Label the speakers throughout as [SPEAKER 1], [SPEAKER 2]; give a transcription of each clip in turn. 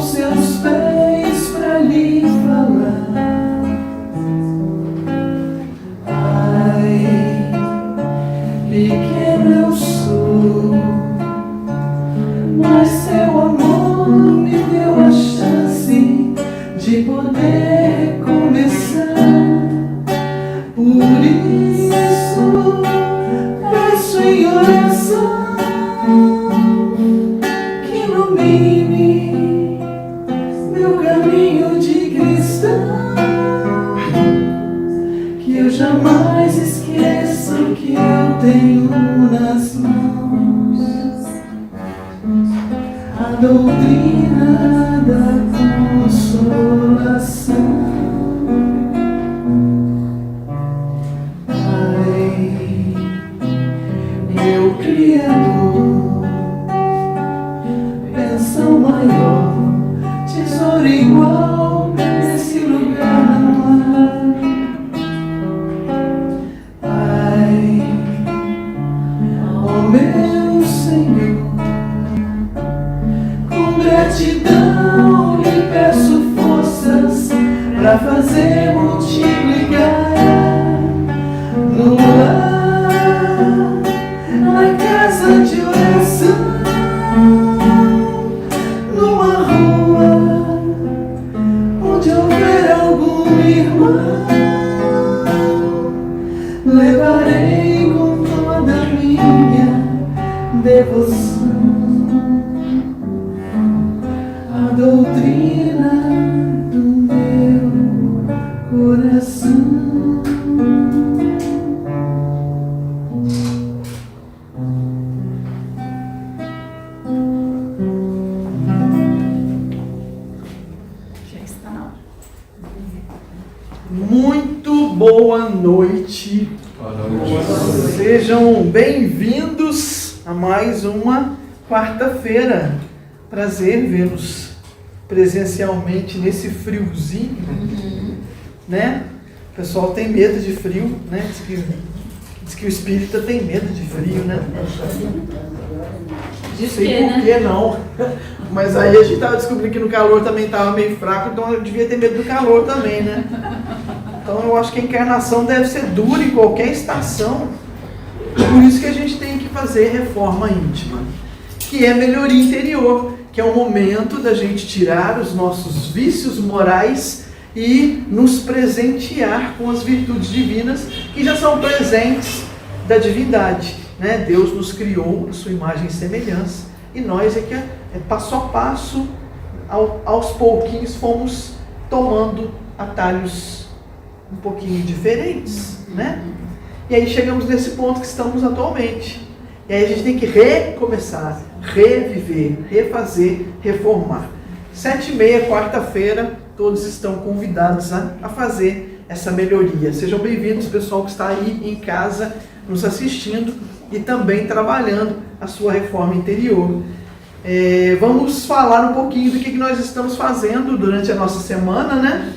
[SPEAKER 1] seus pés pra lhe falar. Ai, pequeno eu sou, mas seu amor me deu a chance de poder começar. Por isso peço em oração que ilumine meu caminho de cristão, que eu jamais esqueça o que eu tenho nas mãos, a doutrina da consolação. Meu Criador, bênção maior, tesouro igual, nesse lugar não há. Pai, ó meu Senhor, com gratidão lhe peço forças pra fazer multiplicar no lar, na casa de oração, numa rua onde houver algum irmão, levarei com toda a minha devoção a doutrina do meu coração. Muito boa noite. Sejam bem-vindos a mais uma quarta-feira. Prazer vê-los presencialmente nesse friozinho, né? O pessoal tem medo de frio, né? Diz que o espírita tem medo de frio, né? Não sei por que não. Mas aí a gente estava descobrindo que no calor também estava meio fraco, então eu devia ter medo do calor também, né? Então eu acho que a encarnação deve ser dura em qualquer estação. Por isso que a gente tem que fazer reforma íntima, que é melhoria interior, que é o momento da gente tirar os nossos vícios morais e nos presentear com as virtudes divinas que já são presentes da divindade, né? Deus nos criou a sua imagem e semelhança, e nós é que passo a passo, aos pouquinhos, fomos tomando atalhos um pouquinho diferentes, né? E aí chegamos nesse ponto que estamos atualmente. E aí a gente tem que recomeçar, reviver, refazer, reformar. 7h30, quarta-feira, todos estão convidados a fazer essa melhoria. Sejam bem-vindos, pessoal que está aí em casa nos assistindo e também trabalhando a sua reforma interior. Vamos falar um pouquinho do que nós estamos fazendo durante a nossa semana, né?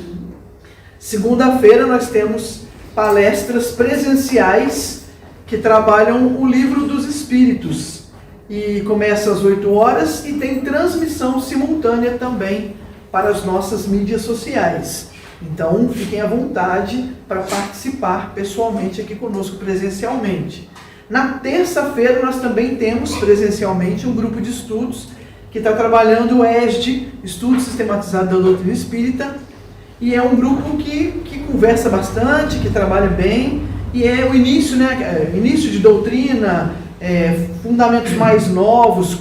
[SPEAKER 1] Segunda-feira nós temos palestras presenciais que trabalham o Livro dos Espíritos, e começa às 8 horas e tem transmissão simultânea também para as nossas mídias sociais. Então fiquem à vontade para participar pessoalmente aqui conosco presencialmente. Na terça-feira nós também temos presencialmente um grupo de estudos que está trabalhando o ESD, Estudo Sistematizado da Doutrina Espírita, e é um grupo que conversa bastante, que trabalha bem, e é o início, né? Início de doutrina, fundamentos mais novos,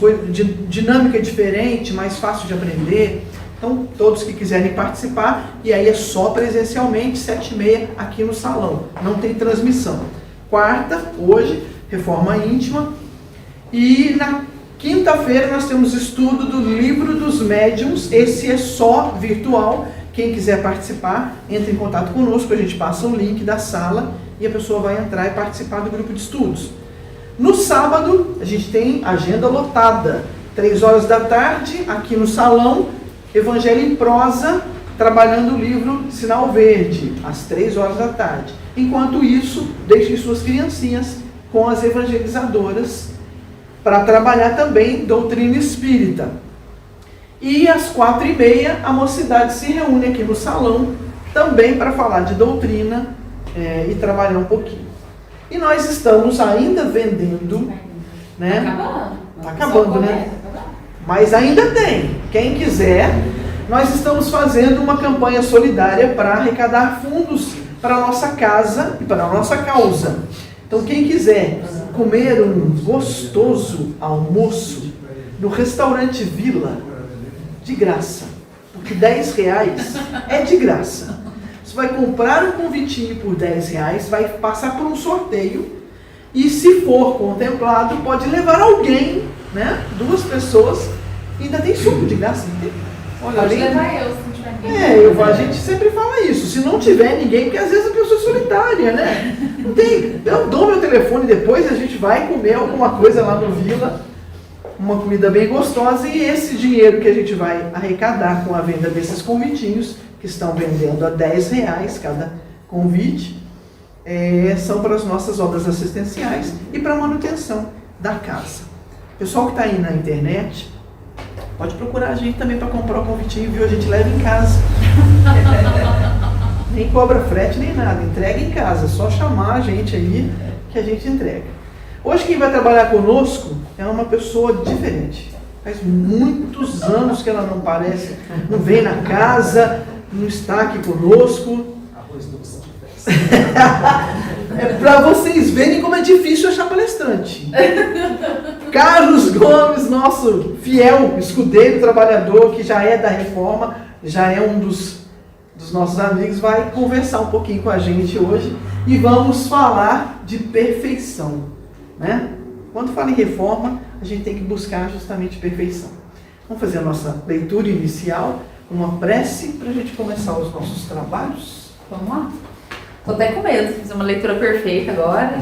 [SPEAKER 1] dinâmica diferente, mais fácil de aprender. Então, todos que quiserem participar, e aí é só presencialmente, 7h30 aqui no salão, não tem transmissão. Quarta, hoje, reforma íntima, e na quinta-feira nós temos estudo do Livro dos Médiuns, esse é só virtual. Quem quiser participar, entre em contato conosco, a gente passa o link da sala e a pessoa vai entrar e participar do grupo de estudos. No sábado, a gente tem agenda lotada, 3 horas da tarde, aqui no salão, Evangelho em Prosa, trabalhando o livro Sinal Verde, às 3 horas da tarde. Enquanto isso, deixem suas criancinhas com as evangelizadoras para trabalhar também doutrina espírita. E às 4h30 a mocidade se reúne aqui no salão, também para falar de doutrina e trabalhar um pouquinho. E nós estamos ainda vendendo, né? Está acabando, né? Mas ainda tem. Quem quiser, nós estamos fazendo uma campanha solidária para arrecadar fundos para a nossa casa e para a nossa causa. Então quem quiser comer um gostoso almoço no restaurante Vila, de graça, porque R$10 é de graça. Você vai comprar um convitinho por R$10, vai passar por um sorteio e, se for contemplado, pode levar alguém, né? 2 pessoas, e ainda tem suco de graça. Olha,
[SPEAKER 2] pode levar eu, se não tiver
[SPEAKER 1] a gente sempre fala isso. Se não tiver ninguém, porque às vezes a pessoa é solitária, né? Não tem. Eu dou meu telefone depois, a gente vai comer alguma coisa lá no Vila, uma comida bem gostosa, e esse dinheiro que a gente vai arrecadar com a venda desses convitinhos, que estão vendendo a R$10 cada convite, são para as nossas obras assistenciais e para a manutenção da casa. O pessoal que está aí na internet, pode procurar a gente também para comprar o convitinho, viu? A gente leva em casa. Nem cobra frete nem nada, entrega em casa, só chamar a gente aí que a gente entrega. Hoje quem vai trabalhar conosco é uma pessoa diferente. Faz muitos anos que ela não aparece, não vem na casa, não está aqui conosco. É para vocês verem como é difícil achar palestrante. Carlos Gomes, nosso fiel escudeiro, trabalhador, que já é da Reforma, já é um dos nossos amigos, vai conversar um pouquinho com a gente hoje e vamos falar de perfeição, né? Quando fala em reforma, a gente tem que buscar justamente perfeição. Vamos fazer a nossa leitura inicial, uma prece para a gente começar os nossos trabalhos.
[SPEAKER 2] Vamos lá. Estou até com medo de fazer uma leitura perfeita agora.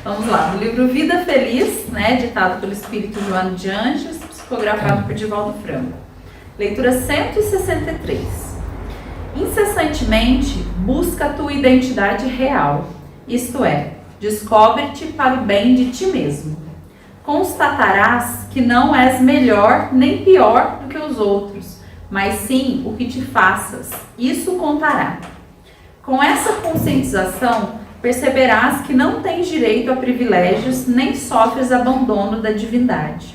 [SPEAKER 2] Vamos lá. No livro Vida Feliz, né, ditado pelo Espírito Joano de Anjos, psicografado por Divaldo Franco. Leitura 163. Incessantemente, busca a tua identidade real, isto é, descobre-te para o bem de ti mesmo. Constatarás que não és melhor nem pior do que os outros, mas sim o que te faças, isso contará. Com essa conscientização, perceberás que não tens direito a privilégios nem sofres abandono da divindade.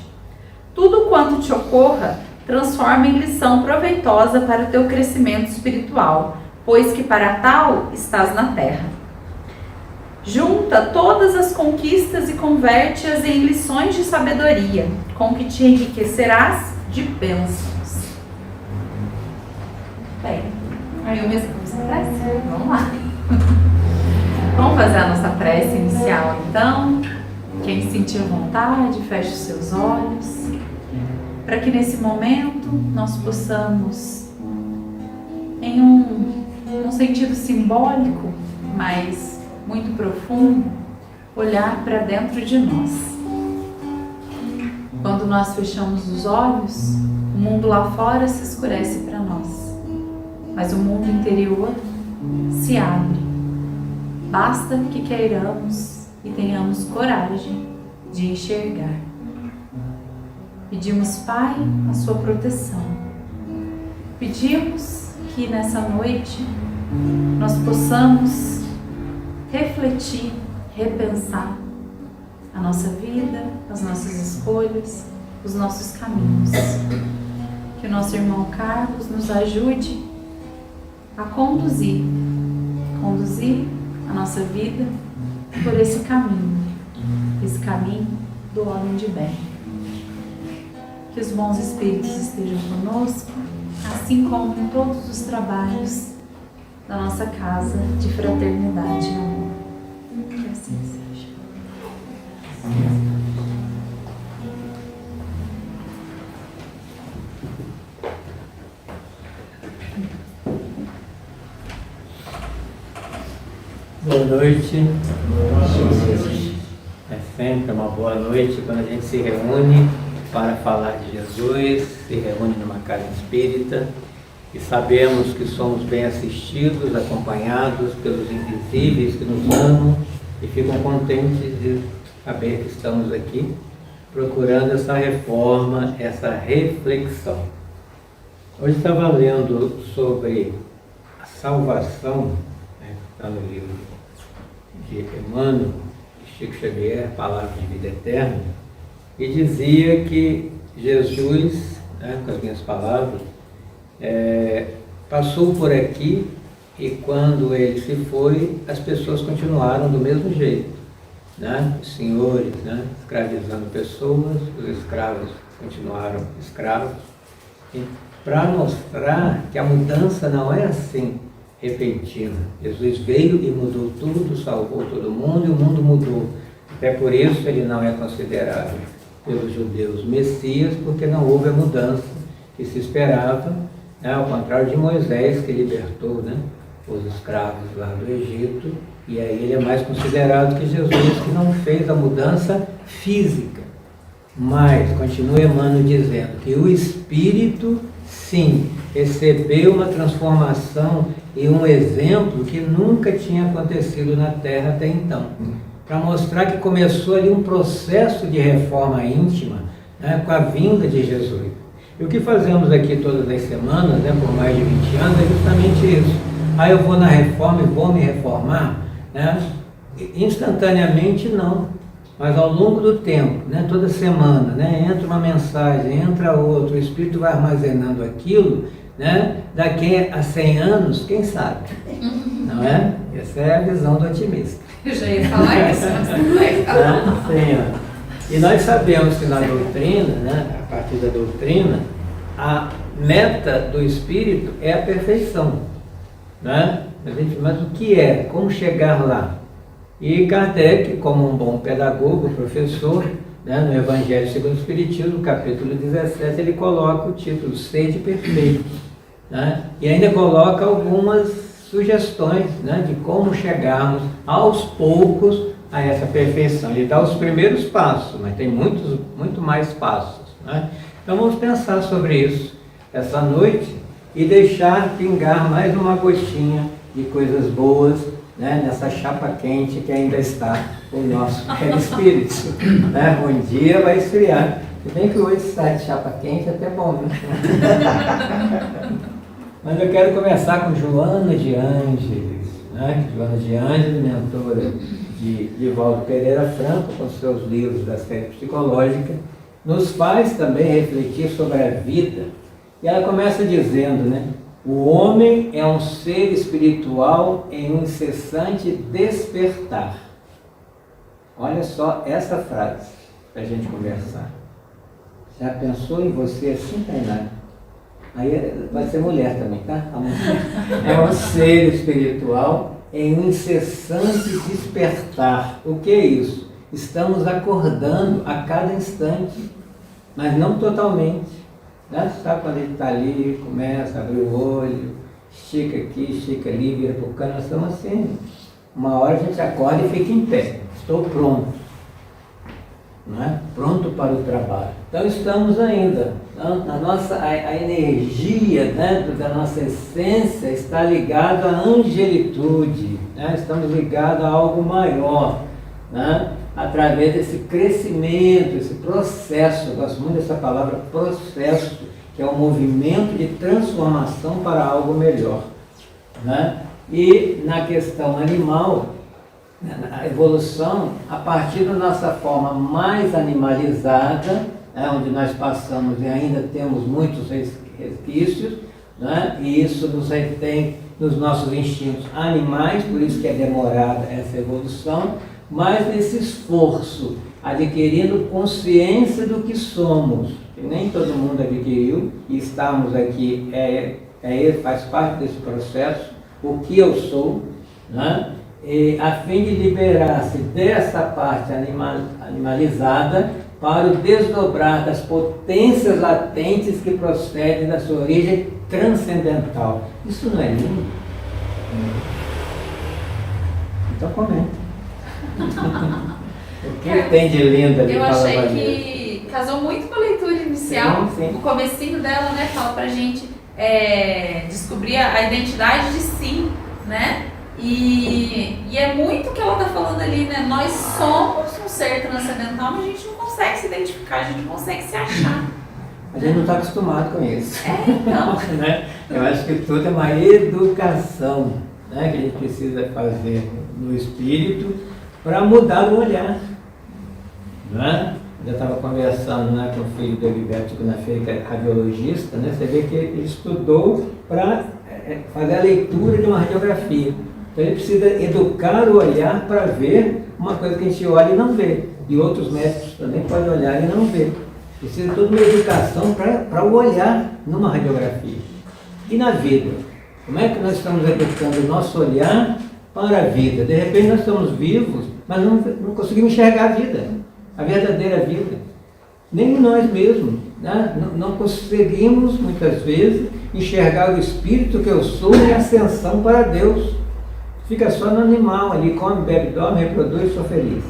[SPEAKER 2] Tudo quanto te ocorra, transforma em lição proveitosa para o teu crescimento espiritual, pois que para tal estás na terra. Junta todas as conquistas e converte-as em lições de sabedoria, com que te enriquecerás de bênçãos. Bem, aí eu mesmo fiz a prece? Vamos lá. Vamos fazer a nossa prece inicial então. Quem sentir vontade, feche os seus olhos, para que nesse momento nós possamos, em um sentido simbólico, mas muito profundo, olhar para dentro de nós. Quando nós fechamos os olhos, o mundo lá fora se escurece para nós, mas o mundo interior se abre. Basta que queiramos e tenhamos coragem de enxergar. Pedimos, Pai, a sua proteção. Pedimos que nessa noite nós possamos refletir, repensar a nossa vida, as nossas escolhas, os nossos caminhos. Que o nosso irmão Carlos nos ajude a conduzir a nossa vida por esse caminho do homem de bem. Que os bons espíritos estejam conosco, assim como em todos os trabalhos da nossa casa de fraternidade e amor. Que assim seja.
[SPEAKER 3] Boa noite. É sempre uma boa noite quando a gente se reúne para falar de Jesus, se reúne numa casa espírita e sabemos que somos bem assistidos, acompanhados pelos invisíveis que nos amam e ficam contentes de saber que estamos aqui procurando essa reforma, essa reflexão. Hoje estava lendo sobre a salvação, né, que está no livro de Emmanuel, de Chico Xavier, Palavra de Vida Eterna, e dizia que Jesus, né, com as minhas palavras, passou por aqui e quando ele se foi, as pessoas continuaram do mesmo jeito, né? Os senhores, né, escravizando pessoas, os escravos continuaram escravos, para mostrar que a mudança não é assim repentina. Jesus veio e mudou tudo, salvou todo mundo e o mundo mudou. Até por isso ele não é considerado pelos judeus Messias, porque não houve a mudança que se esperava, né? Ao contrário de Moisés, que libertou, né, os escravos lá do Egito, e aí ele é mais considerado que Jesus, que não fez a mudança física. Mas continua Emmanuel dizendo que o Espírito, sim, recebeu uma transformação e um exemplo que nunca tinha acontecido na Terra até então, para mostrar que começou ali um processo de reforma íntima, né, com a vinda de Jesus. E o que fazemos aqui todas as semanas, né, por mais de 20 anos, é justamente isso. Aí eu vou na reforma e vou me reformar, né? Instantaneamente não, mas ao longo do tempo, né, toda semana, né, entra uma mensagem, entra outra, o Espírito vai armazenando aquilo, né, daqui a 100 anos, quem sabe, não é? Essa é a visão do otimista.
[SPEAKER 2] Eu já ia falar isso, mas não é.
[SPEAKER 3] Sim, ó. E nós sabemos que na doutrina, né, a partir da doutrina, a meta do Espírito é a perfeição, né? Mas o que é? Como chegar lá? E Kardec, como um bom pedagogo, professor, né, no Evangelho segundo o Espiritismo, capítulo 17, ele coloca o título Sede Perfeito, né? E ainda coloca algumas sugestões, né, de como chegarmos aos poucos a essa perfeição. Ele dá os primeiros passos, mas tem muito mais passos, né? Então vamos pensar sobre isso essa noite e deixar pingar mais uma gotinha de coisas boas, né, nessa chapa quente que ainda está o nosso perispírito, né? Um dia vai esfriar. Se bem que hoje sai de chapa quente, é até bom, né? Mas eu quero começar com Joana de Ângeles, né? Joana de Ângeles, mentora de Divaldo Pereira Franco, com seus livros da série psicológica, nos faz também refletir sobre a vida. E ela começa dizendo, né? O homem é um ser espiritual em um incessante despertar. Olha só essa frase para a gente conversar. Já pensou em você assim, Tainá? Aí vai ser mulher também, tá? É um ser espiritual em um incessante despertar. O que é isso? Estamos acordando a cada instante, mas não totalmente. Né? Sabe quando ele está ali, começa a abrir o olho, estica aqui, estica ali, vira para o canto, nós estamos assim. Uma hora a gente acorda e fica em pé. Estou pronto. Não é? Pronto para o trabalho. Então estamos ainda. A energia, né, da nossa essência está ligada à angelitude. Né? Estamos ligados a algo maior. Né? Através desse crescimento, esse processo, eu gosto muito dessa palavra processo, que é um movimento de transformação para algo melhor. Né? E na questão animal, a evolução, a partir da nossa forma mais animalizada, onde nós passamos e ainda temos muitos resquícios, né? E isso nos retém nos nossos instintos animais, por isso que é demorada essa evolução, mas nesse esforço, adquirindo consciência do que somos, que nem todo mundo adquiriu, e estamos aqui, faz parte desse processo, o que eu sou, né? E, a fim de liberar-se dessa parte animalizada para o desdobrar das potências latentes que procedem da sua origem transcendental. Isso não é lindo? Então comenta. O que tem de lindo ali?
[SPEAKER 2] Eu achei que casou muito com a leitura inicial.
[SPEAKER 3] Sim.
[SPEAKER 2] O comecinho dela, né, fala pra gente descobrir a identidade de si, né? E é muito o que ela está falando ali, né? Nós somos um um ser transcendental, mas a gente não consegue se identificar, a gente não consegue se achar.
[SPEAKER 3] A gente não está acostumado com isso.
[SPEAKER 2] Então.
[SPEAKER 3] Né? Eu acho que tudo é uma educação, né, que a gente precisa fazer no espírito para mudar o olhar. Né? Eu estava conversando, né, com o filho do Heriberto segunda-feira, que é radiologista, né? Você vê que ele estudou para fazer a leitura de uma radiografia. Então ele precisa educar o olhar para ver uma coisa que a gente olha e não vê. E outros médicos também podem olhar e não ver. Precisa de toda uma educação para o olhar numa radiografia. E na vida? Como é que nós estamos educando o nosso olhar para a vida? De repente nós estamos vivos, mas não conseguimos enxergar a vida, a verdadeira vida. Nem nós mesmos, né? Não conseguimos muitas vezes enxergar o espírito que eu sou em ascensão para Deus. Fica só no animal ali, come, bebe, dorme, reproduz e sou feliz.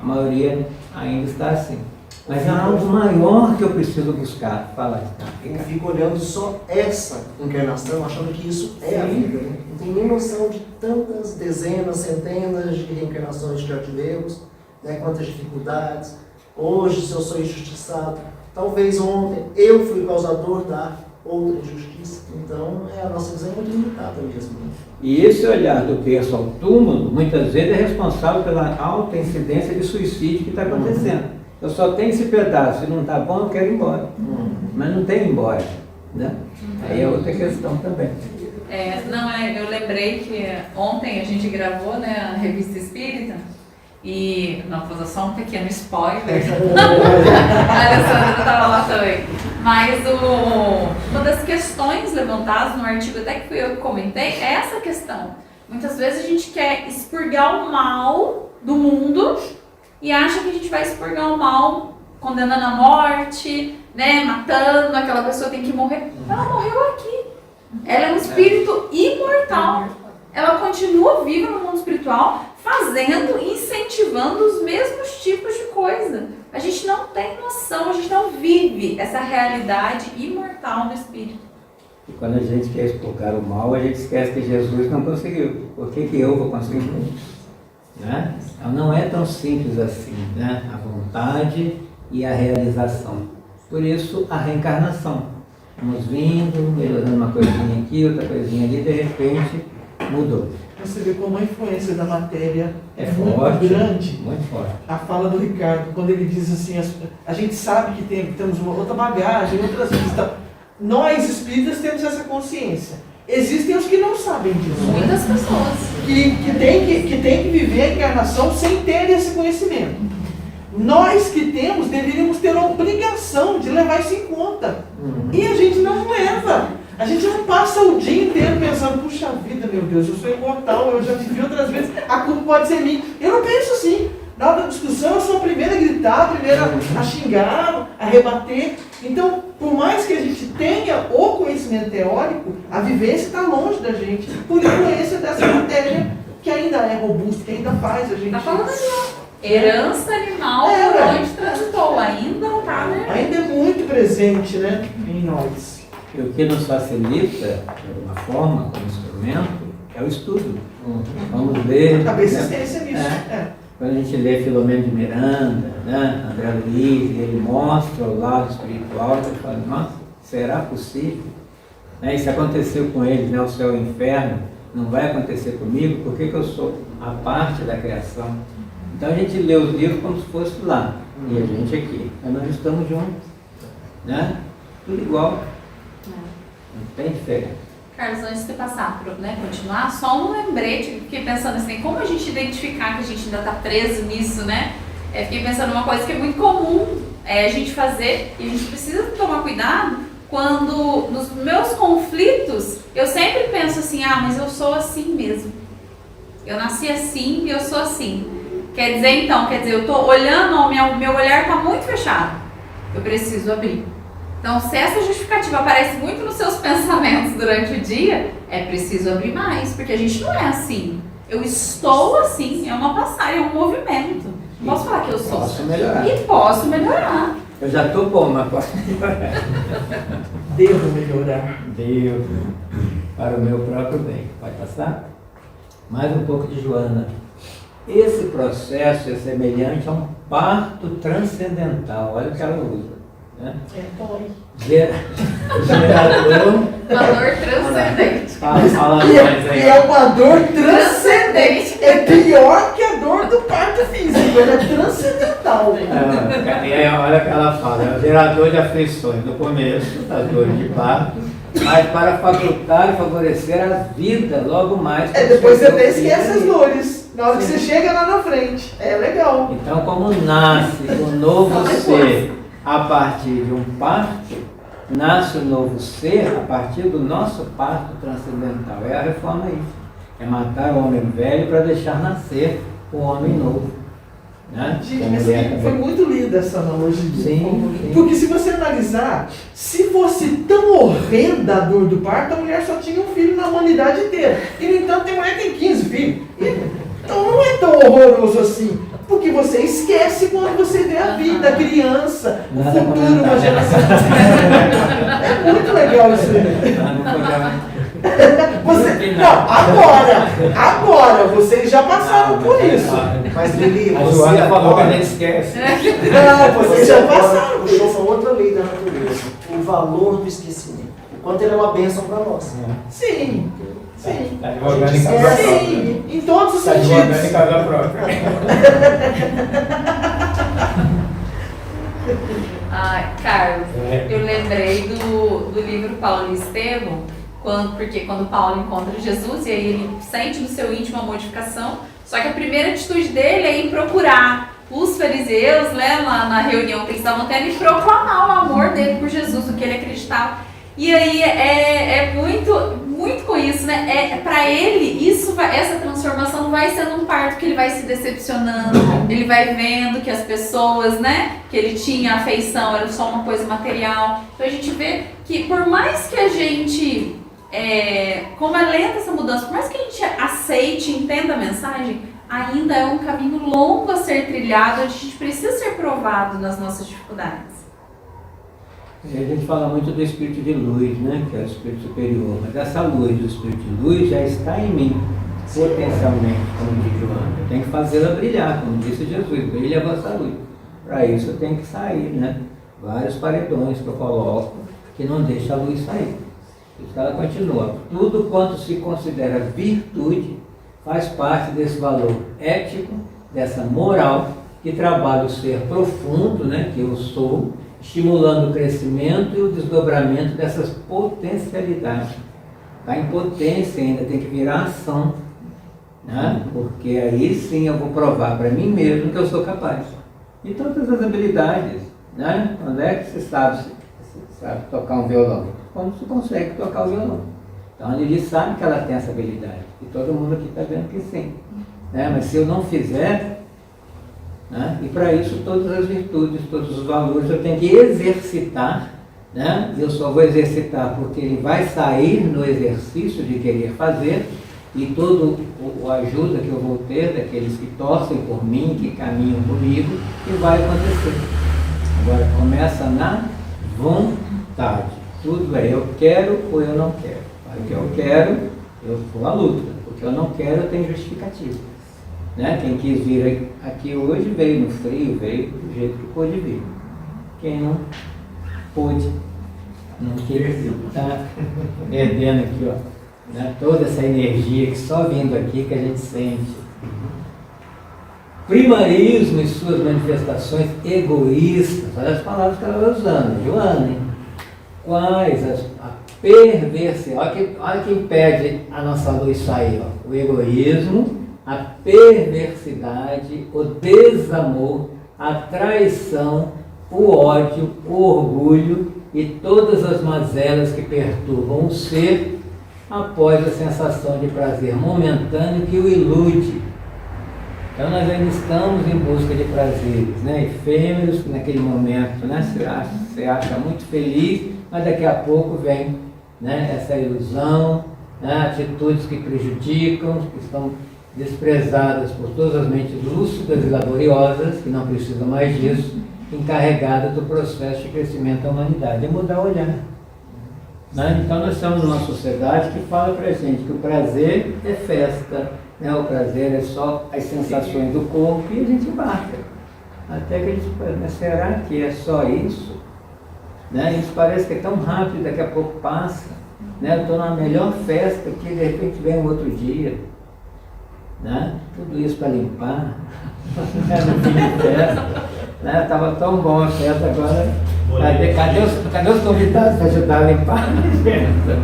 [SPEAKER 3] A maioria ainda está assim. Mas há algo maior que eu preciso buscar. Fala,
[SPEAKER 4] eu fico olhando só essa encarnação, achando que isso é a vida. Né? Não tenho nem noção de tantas dezenas, centenas de reencarnações que já tivemos, né? Quantas dificuldades. Hoje, se eu sou injustiçado, talvez ontem eu fui o causador da outra injustiça. Então, a nossa visão é muito limitada mesmo. Né?
[SPEAKER 3] E esse olhar do berço ao túmulo, muitas vezes é responsável pela alta incidência de suicídio que está acontecendo. Eu só tenho esse pedaço, se não está bom, eu quero ir embora. Mas não tem ir embora. Né? Aí é outra questão também.
[SPEAKER 2] Eu lembrei que ontem a gente gravou, né, a Revista Espírita, e não, vou dar só um pequeno spoiler. A Alessandra estava lá também. Mas uma das questões levantadas no artigo, até que fui eu que comentei, é essa questão. Muitas vezes a gente quer expurgar o mal do mundo e acha que a gente vai expurgar o mal condenando a morte, né, matando, aquela pessoa tem que morrer. Ela morreu aqui. Ela é um espírito imortal. Ela continua viva no mundo espiritual, fazendo, incentivando os mesmos tipos de coisa. A gente não tem noção, a gente não vive essa realidade imortal do espírito.
[SPEAKER 3] E quando a gente quer expurgar o mal, a gente esquece que Jesus não conseguiu. Por que eu vou conseguir? Né? Então não é tão simples assim, né? A vontade e a realização. Por isso a reencarnação. Vamos vindo, melhorando uma coisinha aqui, outra coisinha ali, de repente mudou.
[SPEAKER 1] Você vê como a influência da matéria é
[SPEAKER 3] forte,
[SPEAKER 1] muito grande.
[SPEAKER 3] Muito forte.
[SPEAKER 1] A fala do Ricardo, quando ele diz assim, a gente sabe que temos uma outra bagagem, outras coisas. Nós espíritas temos essa consciência. Existem os que não sabem disso.
[SPEAKER 2] Muitas pessoas.
[SPEAKER 1] Que tem que viver a encarnação sem ter esse conhecimento. Nós que temos, deveríamos ter a obrigação de levar isso em conta. E a gente não leva. A gente não passa o dia inteiro pensando, puxa vida, meu Deus, eu sou imortal, eu já vivi outras vezes, a culpa pode ser minha. Eu não penso assim. Na hora da discussão, eu sou a primeira a gritar, a primeira a xingar, a rebater. Então, por mais que a gente tenha o conhecimento teórico, a vivência está longe da gente. Por influência dessa matéria que ainda é robusta, que ainda faz a gente...
[SPEAKER 2] Tá falando ali, ó. Herança animal por onde transitou. Ainda está, né?
[SPEAKER 1] Ainda é muito presente, né, em nós.
[SPEAKER 3] E o que nos facilita, de alguma forma, como instrumento, é o estudo. Vamos ler...
[SPEAKER 1] A persistência nisso.
[SPEAKER 3] Quando a gente lê Filomeno de Miranda, né, André Luiz, ele mostra o lado espiritual, você fala, nossa, será possível? Né, e se aconteceu com eles, né, o céu e o inferno, não vai acontecer comigo, por que eu sou a parte da criação? Então a gente lê os livros como se fosse lá, e a gente aqui. Mas nós estamos juntos, né? Tudo igual. Não tem diferença.
[SPEAKER 2] Carlos, antes de passar para, né, continuar, só um lembrete, fiquei pensando assim, como a gente identificar que a gente ainda está preso nisso, né? Fiquei pensando uma coisa que é muito comum a gente fazer, e a gente precisa tomar cuidado, quando nos meus conflitos, eu sempre penso assim, mas eu sou assim mesmo. Eu nasci assim e eu sou assim. Quer dizer, eu estou olhando, o meu olhar está muito fechado. Eu preciso abrir. Então, se essa justificativa aparece muito nos seus pensamentos durante o dia, é preciso abrir mais, porque a gente não é assim. Eu estou assim, é uma passagem, é um movimento. Não posso falar que eu sou.
[SPEAKER 3] Posso melhorar.
[SPEAKER 2] E posso melhorar.
[SPEAKER 3] Eu já estou bom, mas posso melhorar.
[SPEAKER 1] Devo melhorar.
[SPEAKER 3] Devo. Para o meu próprio bem. Pode passar? Mais um pouco de Joana. Esse processo é semelhante a um parto transcendental. Olha o que ela usa. Né? Gerador.
[SPEAKER 2] Uma dor transcendente.
[SPEAKER 3] Fala mais aí.
[SPEAKER 1] E é uma dor transcendente. É pior que a dor do parto físico. Ela é transcendental.
[SPEAKER 3] Olha o que ela fala. É o gerador de aflições no começo, das dores de parto, mas para facultar e favorecer a vida logo mais.
[SPEAKER 1] Depois você até esquece as dores. Na hora que você chega lá na frente. É legal.
[SPEAKER 3] Então, como nasce um novo ser a partir de um parto, nasce um novo ser a partir do nosso parto transcendental. É a reforma isso. É matar o homem velho para deixar nascer o homem novo. Né?
[SPEAKER 1] Gente, mas foi muito linda essa analogia.
[SPEAKER 3] Sim.
[SPEAKER 1] Porque se você analisar, se fosse tão horrenda a dor do parto, a mulher só tinha um filho na humanidade inteira. E, no entanto, tem mulher que tem 15 filhos. Então não é tão horroroso assim. Porque você esquece quando você vê a vida, a criança, o futuro, uma geração. É muito legal isso aí. Agora, vocês já passaram por isso.
[SPEAKER 4] Mas Lili,
[SPEAKER 3] A
[SPEAKER 4] você
[SPEAKER 3] Joana falou que a
[SPEAKER 4] agora
[SPEAKER 3] gente esquece.
[SPEAKER 1] Não, vocês já passaram por
[SPEAKER 4] puxou
[SPEAKER 1] isso.
[SPEAKER 4] uma outra lei da natureza, o valor do esquecimento. O quanto ele é uma bênção para nós.
[SPEAKER 1] Sim, sim.
[SPEAKER 3] Está advogando em casa própria.
[SPEAKER 1] Sim, em todos os
[SPEAKER 3] Está advogando em
[SPEAKER 1] sentidos.
[SPEAKER 3] casa própria.
[SPEAKER 2] Ai, Carlos, eu lembrei do livro Paulo e Estevão, porque quando Paulo encontra Jesus e aí ele sente no seu íntimo a modificação, só que a primeira atitude dele é ir procurar os fariseus, né, lá na reunião que eles estavam tendo e proclamar o amor dele por Jesus, o que ele acreditava. E aí é muito com isso, né? Para ele, essa transformação não vai sendo um parto que ele vai se decepcionando, ele vai vendo que as pessoas, né, que ele tinha afeição, era só uma coisa material. Então a gente vê que por mais que a gente, como é lenta essa mudança, por mais que a gente aceite, entenda a mensagem, ainda é um caminho longo a ser trilhado, a gente precisa ser provado nas nossas dificuldades.
[SPEAKER 3] A gente fala muito do espírito de luz, né? Que é o espírito superior, mas essa luz do espírito de luz já está em mim, potencialmente, como diz Joana. Eu tenho que fazê-la brilhar, como disse Jesus, brilha a vossa luz. Para isso eu tenho que sair, né? Vários paredões que eu coloco que não deixam a luz sair. Por isso que ela continua. Tudo quanto se considera virtude faz parte desse valor ético, dessa moral, que trabalha o ser profundo, né? Que eu sou, estimulando o crescimento e o desdobramento dessas potencialidades. Está em potência ainda, tem que virar ação, né? Porque aí sim eu vou provar para mim mesmo que eu sou capaz. E todas as habilidades, né? Quando é que você sabe tocar um violão? Quando você consegue tocar o violão. Então a Lili sabe que ela tem essa habilidade, e todo mundo aqui está vendo que sim. Né? Mas se eu não fizer, né? E para isso todas as virtudes, todos os valores eu tenho que exercitar, né? Eu só vou exercitar porque ele vai sair no exercício de querer fazer, e todo o ajuda que eu vou ter daqueles que torcem por mim, que caminham comigo, e vai acontecer. Agora começa na vontade. Tudo é eu quero ou eu não quero. Para o que eu quero, eu vou à luta. O que eu não quero, eu tenho justificativa. Né? Quem quis vir aqui hoje veio no frio, veio do jeito que pôde vir. Quem não pôde, não quis, está perdendo aqui, ó, né? Toda essa energia que só vindo aqui que a gente sente. Primarismo e suas manifestações egoístas. Olha as palavras que ela vai usando, Joana, hein? Quais a perversidade, olha que impede a nossa luz sair, ó. O egoísmo, a perversidade, o desamor, a traição, o ódio, o orgulho e todas as mazelas que perturbam o ser após a sensação de prazer momentâneo que o ilude. Então nós ainda estamos em busca de prazeres, né? Efêmeros, naquele momento, né? Você acha muito feliz, mas daqui a pouco vem, né, essa ilusão, né? Atitudes que prejudicam, que estão desprezadas por todas as mentes lúcidas e laboriosas, que não precisam mais disso, encarregadas do processo de crescimento da humanidade. É mudar o olhar. Né? Então nós estamos numa sociedade que fala para a gente que o prazer é festa, né? O prazer é só as sensações do corpo e a gente embarca. Até que a gente pensa, mas será que é só isso? Né? Isso parece que é tão rápido, daqui a pouco passa. Né? Eu estou na melhor festa que de repente vem um outro dia. Né? Tudo isso para limpar. No fim de festa. Né? Estava tão bom a festa agora. Cadê os convidados para ajudar a limpar a festa?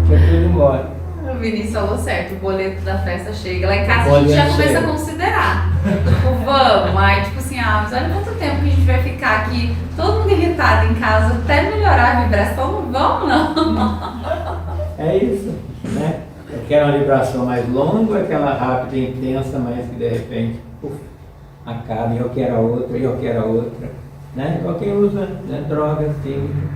[SPEAKER 3] Foi tudo embora.
[SPEAKER 2] O Vinícius falou certo, o boleto da festa chega. Lá em casa a gente já começa a considerar. Tipo, vamos. Aí, tipo assim, mas olha quanto tempo que a gente vai ficar aqui, todo mundo irritado em casa, até melhorar a vibração. Não vamos, não.
[SPEAKER 3] É isso, né? Eu quero uma vibração mais longa, aquela rápida e intensa, mas que de repente acaba, e eu quero a outra, e eu quero a outra. Né? Igual quem usa, né, drogas, químicas.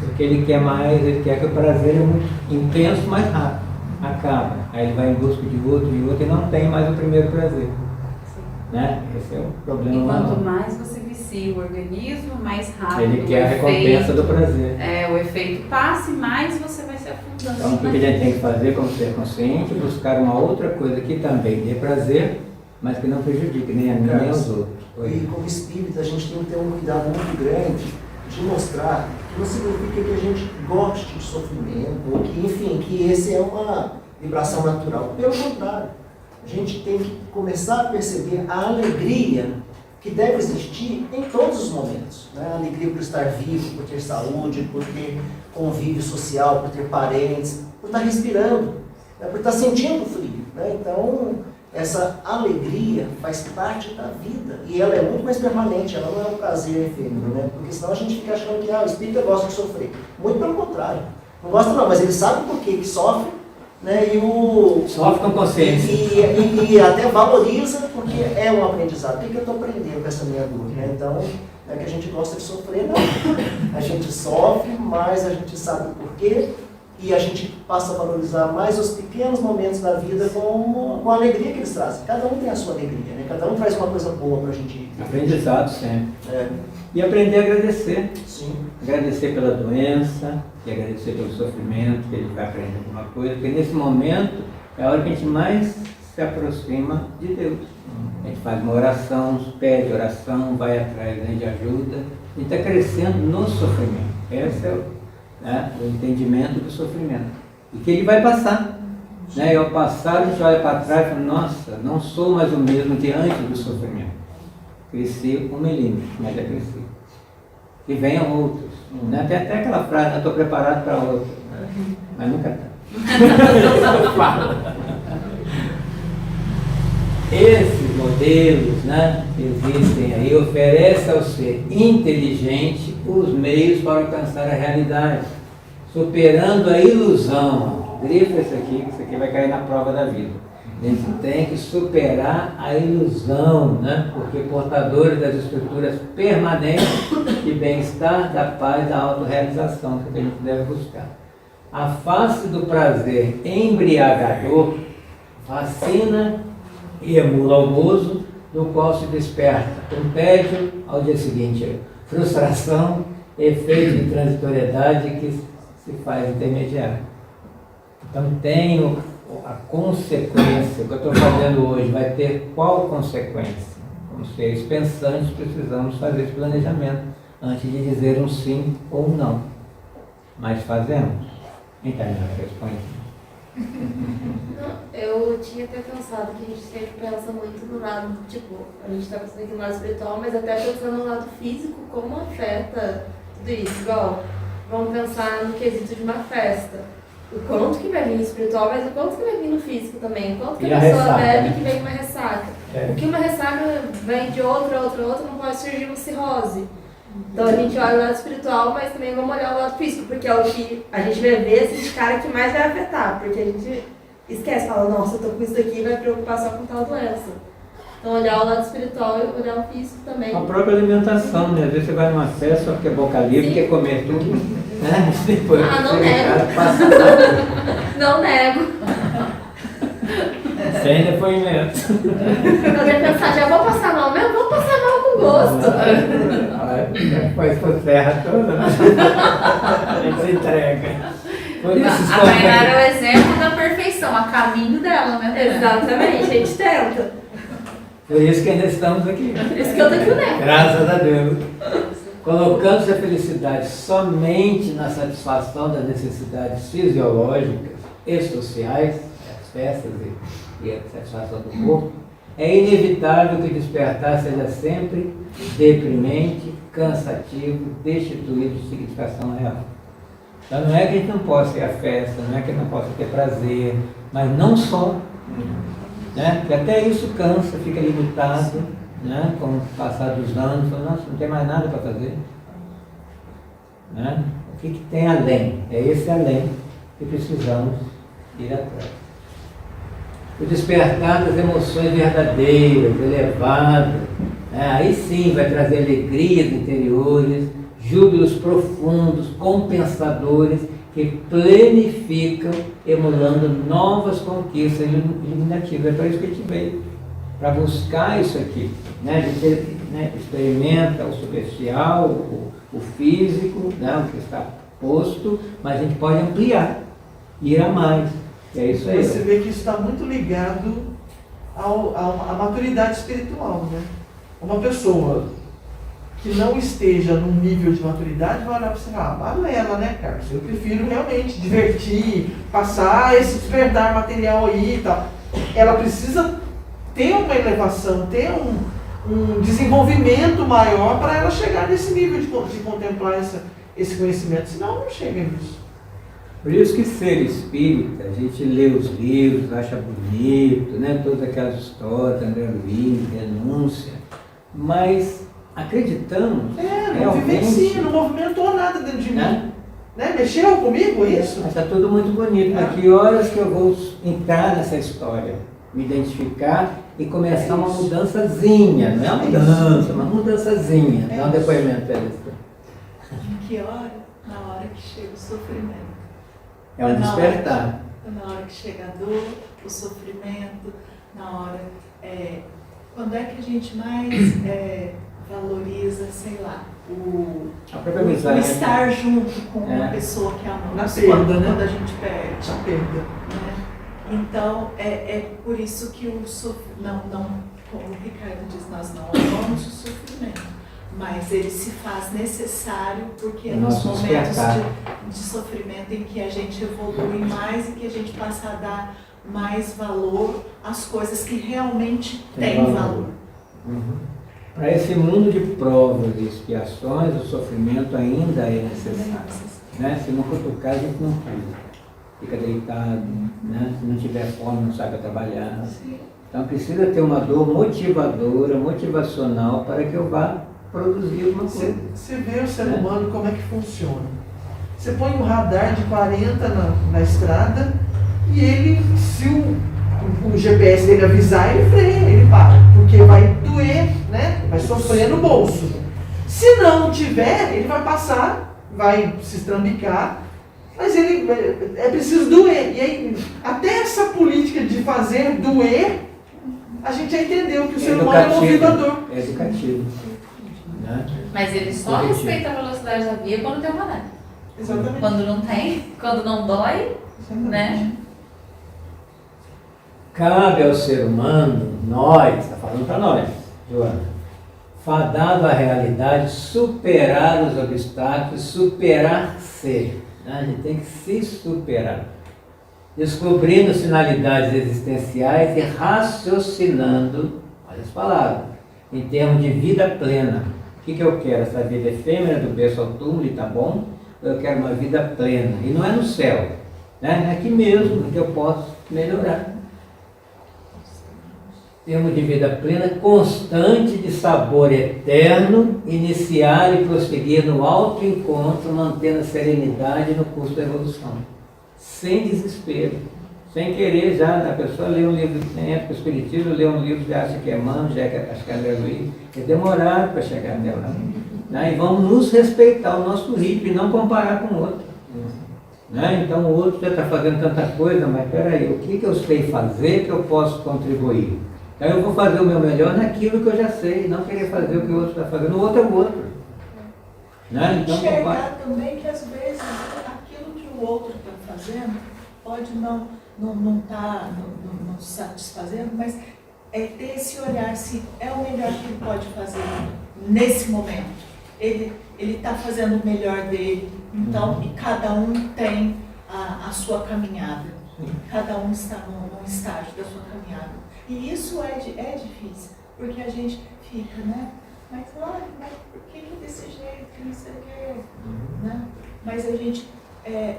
[SPEAKER 3] Porque ele quer mais, ele quer que o prazer é muito intenso, mais rápido. Acaba. Aí ele vai em busca de outro e outro e não tem mais o primeiro prazer. Né? Esse é o problema.
[SPEAKER 2] E quanto mais você vicia o organismo, mais rápido
[SPEAKER 3] ele quer a recompensa do prazer.
[SPEAKER 2] O efeito passa e mais você vai se afundando.
[SPEAKER 3] Então o que a gente tem que fazer como ser consciente? Buscar uma outra coisa que também dê prazer, mas que não prejudique nem a mim nem aos outros.
[SPEAKER 4] E como espírita a gente tem que ter um cuidado muito grande de mostrar que não significa que a gente goste de sofrimento, ou que, enfim, que esse é uma vibração natural. Pelo contrário, a gente tem que começar a perceber a alegria que deve existir em todos os momentos. Né? A alegria por estar vivo, por ter saúde, por ter convívio social, por ter parentes, por estar respirando, né? Por estar sentindo frio. Né? Então, essa alegria faz parte da vida e ela é muito mais permanente, ela não é um prazer efêmero, né? Porque senão a gente fica achando que o espírita gosta de sofrer. Muito pelo contrário. Não gosta não, mas ele sabe por que sofre, né?
[SPEAKER 3] Sofre com consciência.
[SPEAKER 4] E até valoriza porque é um aprendizado. O que eu estou aprendendo com essa minha dor? Né? Então, não é que a gente gosta de sofrer, não. A gente sofre, mas a gente sabe o porquê. E a gente passa a valorizar mais os pequenos momentos da vida com a alegria que eles trazem. Cada um tem a sua alegria, né? Cada um traz uma coisa boa para a gente.
[SPEAKER 3] Aprendizado sempre.
[SPEAKER 4] É.
[SPEAKER 3] E aprender a agradecer.
[SPEAKER 4] Sim.
[SPEAKER 3] Agradecer pela doença, e agradecer pelo sofrimento, que ele vai aprender alguma coisa, porque nesse momento é a hora que a gente mais se aproxima de Deus. A gente faz uma oração, pede oração, vai atrás, né, de ajuda, e está crescendo no sofrimento. Esse é o entendimento do sofrimento. E que ele vai passar. Né? E ao passar, a gente olha para trás e fala, nossa, não sou mais o mesmo de antes do sofrimento. Cresci 1 milímetro, mas já cresci. E venham outros. Né? Tem até aquela frase, eu estou preparado para outra. Mas nunca está. Esses modelos, né, existem aí, oferecem ao ser inteligente os meios para alcançar a realidade, superando a ilusão. Grifa isso aqui vai cair na prova da vida. A gente tem que superar a ilusão, né, porque portadores das estruturas permanentes de bem-estar, da paz, da autorrealização, que a gente deve buscar. A face do prazer embriagador fascina e emula o gozo, do qual se desperta um tédio, ao dia seguinte frustração, efeito de transitoriedade que se faz intermediário. Então tem a consequência, o que eu estou fazendo hoje vai ter qual consequência? Como seres pensantes precisamos fazer esse planejamento antes de dizer um sim ou um não. Mas fazemos? Então, responde.
[SPEAKER 5] Eu tinha até pensado que a gente sempre pensa muito no lado, tipo, a gente está pensando aqui no lado espiritual, mas até pensando no lado físico, como afeta tudo isso. Igual, vamos pensar no quesito de uma festa. O quanto que vai vir no espiritual, mas o quanto que vai vir no físico também. O quanto que a pessoa bebe que vem uma ressaca. O que uma ressaca vem de outra, não pode surgir uma cirrose. Então a gente olha o lado espiritual, mas também vamos olhar o lado físico, porque é o que a gente vai ver esse cara que mais vai afetar, porque a gente esquece, fala, nossa, eu tô com isso aqui, vai preocupar só com tal doença. Então olhar o lado espiritual e olhar o físico também.
[SPEAKER 3] A própria alimentação, né? Às vezes você vai numa festa, só porque é boca livre, quer comer tudo, né? Depois
[SPEAKER 5] não nego. Não nego.
[SPEAKER 3] Sem depoimento.
[SPEAKER 5] Eu ia pensar, já vou passar mal mesmo? Vou passar mal com gosto.
[SPEAKER 3] Depois por terra toda, a gente se entrega. Foi nesses
[SPEAKER 2] A Tainara é o exemplo da perfeição, a caminho dela, né? Tainara?
[SPEAKER 5] Exatamente, a gente tenta.
[SPEAKER 3] Por isso que ainda estamos aqui.
[SPEAKER 5] Por isso que eu tô aqui, né?
[SPEAKER 3] Graças a Deus. Colocando-se a felicidade somente na satisfação das necessidades fisiológicas e sociais, as festas e a satisfação do corpo, é inevitável que o despertar seja sempre deprimente, cansativo, destituído de significação real. Então não é que a gente não possa ir à festa, não é que a gente não possa ter prazer, mas não só. Né? Porque até isso cansa, fica limitado, né? Com o passar dos anos, fala, nossa, não tem mais nada para fazer. Né? O que tem além? É esse além que precisamos ir atrás. O despertar das emoções verdadeiras, elevadas, né? Aí sim vai trazer alegrias interiores, júbilos profundos, compensadores, que planificam, emulando novas conquistas iluminativas. É para isso que a gente veio, para buscar isso aqui. Né? A gente, né, experimenta o superficial, o físico, né, o que está posto, mas a gente pode ampliar, ir a mais. É isso aí.
[SPEAKER 1] Você vê que isso está muito ligado à maturidade espiritual, né? Uma pessoa que não esteja num nível de maturidade vai olhar para você e falar, balela, né, Carlos? Eu prefiro realmente divertir, passar esse despertar material aí e tal. Ela precisa ter uma elevação, ter um desenvolvimento maior para ela chegar nesse nível de contemplar esse conhecimento, senão não chega nisso.
[SPEAKER 3] Por isso que ser espírita, a gente lê os livros, acha bonito, né? Todas aquelas histórias, André Luiz, renúncia, mas acreditamos
[SPEAKER 1] não vivencia, não movimentou nada dentro de mim. Né? Mexeu comigo isso?
[SPEAKER 3] Mas está tudo muito bonito. Mas que horas que eu vou entrar nessa história? Me identificar e começar uma mudançazinha. Não é uma mudança, uma mudançazinha. Dá um depoimento, Elisa.
[SPEAKER 6] Em que hora? Na hora que chega o sofrimento.
[SPEAKER 3] É um despertar.
[SPEAKER 6] Na hora que chega a dor, o sofrimento, na hora... quando é que a gente mais valoriza, sei lá, o estar junto com uma pessoa que amamos,
[SPEAKER 1] na perda, né?
[SPEAKER 6] Quando a gente perde.
[SPEAKER 1] Na perda.
[SPEAKER 6] Né? Então, é por isso que o sofrimento, não, como o Ricardo diz, nós não amamos o sofrimento, mas ele se faz necessário porque nos momentos de sofrimento em que a gente evolui mais e que a gente passa a dar mais valor às coisas que realmente têm valor.
[SPEAKER 3] Para esse mundo de provas e expiações, o sofrimento ainda é necessário. Né? Se não cutucar, a gente não pula. Fica deitado, né? Se não tiver fome, não sabe trabalhar. Então precisa ter uma dor motivadora, motivacional, para que eu vá produzir alguma coisa.
[SPEAKER 1] Você vê o ser humano como é que funciona. Você põe um radar de 40 na estrada e ele, se o GPS dele avisar, ele freia, ele para, porque vai doer, né? Vai sofrer no bolso. Se não tiver, ele vai passar, vai se estrambicar, mas ele é preciso doer. E aí, até essa política de fazer doer, a gente já entendeu que o ser humano é movido à dor.
[SPEAKER 3] É educativo. Né?
[SPEAKER 2] Mas ele só respeita a velocidade da via quando tem uma maré.
[SPEAKER 1] Exatamente.
[SPEAKER 2] Quando não tem, quando não dói, né?
[SPEAKER 3] Cabe ao ser humano, nós, está falando para nós, Joana, fadado à realidade, superar os obstáculos, superar-se. A gente tem que se superar. Descobrindo finalidades existenciais e raciocinando, olha as palavras, em termos de vida plena. O que eu quero? Essa vida efêmera do berço ao túmulo e tá bom? Ou eu quero uma vida plena? E não é no céu, né? É aqui mesmo que eu posso melhorar. Termo de vida plena, constante de sabor eterno, iniciar e prosseguir no autoencontro, mantendo a serenidade no curso da evolução. Sem desespero, sem querer já, a pessoa lê um livro de tempo, o Espiritismo lê um livro, já acha que é Mano, já acha que é André Luiz, é demorado para chegar nela. Né? E vamos nos respeitar o nosso ritmo e não comparar com o outro. Né? Então o outro já está fazendo tanta coisa, mas peraí, o que eu sei fazer que eu posso contribuir? Então eu vou fazer o meu melhor naquilo que eu já sei, não querer fazer o que o outro está fazendo. O outro é o outro. Né? Então,
[SPEAKER 6] enxergar também que às vezes aquilo que o outro está fazendo pode não satisfazendo, mas é ter esse olhar se é o melhor que ele pode fazer nesse momento. Ele está fazendo o melhor dele, então, e cada um tem a sua caminhada. Cada um está num estágio da sua caminhada. E isso é difícil, porque a gente fica, né? Mas olha, mas por que desse jeito, que não sei o que, né? Mas a gente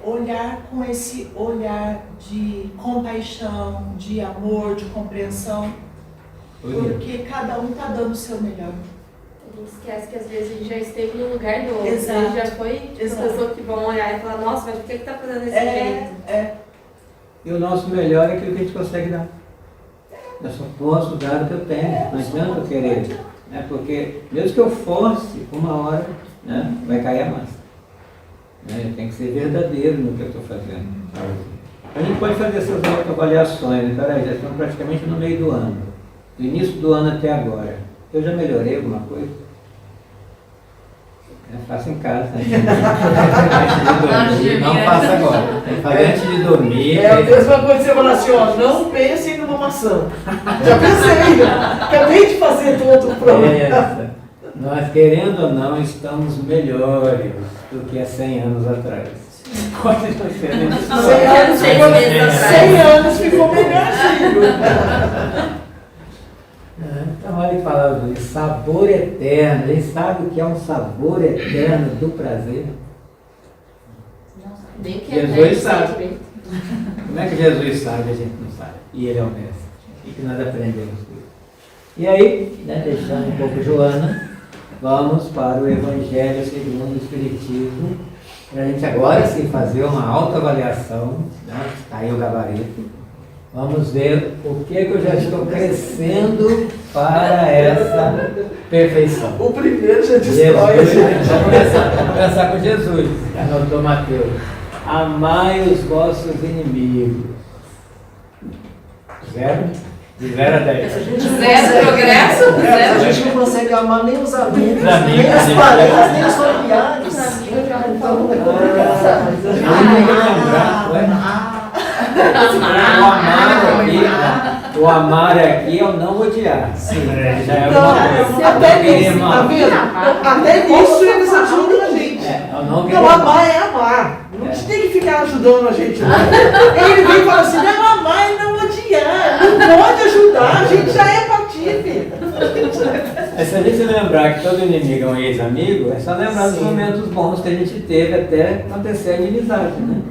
[SPEAKER 6] olhar com esse olhar de compaixão, de amor, de compreensão, porque cada um está dando o seu melhor.
[SPEAKER 5] A gente esquece que às vezes a gente já esteve no lugar do outro.
[SPEAKER 6] Exato.
[SPEAKER 5] A gente já foi tipo, as pessoas que vão olhar e falar, nossa, mas por que tá fazendo desse jeito?
[SPEAKER 3] E o nosso melhor é aquilo que a gente consegue dar. Eu só posso dar o que eu tenho, não adianta eu querer. Né? Porque mesmo que eu force, uma hora, né, vai cair a massa. Né? Tem que ser verdadeiro no que eu estou fazendo. A gente pode fazer essas autoavaliações, né? Peraí, já estamos praticamente no meio do ano. Do início do ano até agora. Eu já melhorei alguma coisa? Faça em casa. Antes de dormir, não faça agora. Tem que fazer antes de dormir.
[SPEAKER 1] É a mesma coisa que você fala assim, ó, não pense numa maçã. Já pensei, acabei de fazer todo o programa.
[SPEAKER 3] Nós, querendo ou não, estamos melhores do que há 100 anos atrás. Pode não ser.
[SPEAKER 1] 100 anos ficou melhorzinho.
[SPEAKER 3] Então, olha que palavra de sabor eterno. A gente sabe o que é um sabor eterno do prazer?
[SPEAKER 5] Nem que
[SPEAKER 3] Jesus sabe. Como é que Jesus sabe? A gente não sabe. E Ele é o mestre. E que nós aprendemos com isso. E aí, né, deixando um pouco Joana, vamos para o Evangelho segundo o Espiritismo, para a gente agora sim fazer uma autoavaliação, né? Está aí o gabarito. Vamos ver o que eu já estou crescendo para essa perfeição.
[SPEAKER 1] O primeiro já destrói a gente.
[SPEAKER 3] Vamos começar com Jesus, que anotou Mateus. Amai os vossos inimigos. 0? De 0 a 10.
[SPEAKER 2] Zero progresso?
[SPEAKER 4] A
[SPEAKER 2] Zero.
[SPEAKER 4] gente não consegue amar nem os amigos,
[SPEAKER 3] Os amigos,
[SPEAKER 4] nem as
[SPEAKER 3] né?
[SPEAKER 4] parentes, nem os familiares. Então é complicado.
[SPEAKER 3] O amar aqui é o não odiar. Sim, já é
[SPEAKER 1] Não,
[SPEAKER 3] uma coisa.
[SPEAKER 1] até
[SPEAKER 3] Querer
[SPEAKER 1] nisso, tá
[SPEAKER 3] amar.
[SPEAKER 1] vendo? Até nisso eles ajudam a gente.
[SPEAKER 3] É o não querer
[SPEAKER 1] Não,
[SPEAKER 3] amar.
[SPEAKER 1] amar é amar. Não tem que ficar ajudando a gente, não. Ele vem e fala assim, não, amar e não odiar. Não pode ajudar, a gente já é patife.
[SPEAKER 3] Se a gente lembrar que todo inimigo é um ex-amigo, é só lembrar dos momentos bons que a gente teve até acontecer a inimizade, né?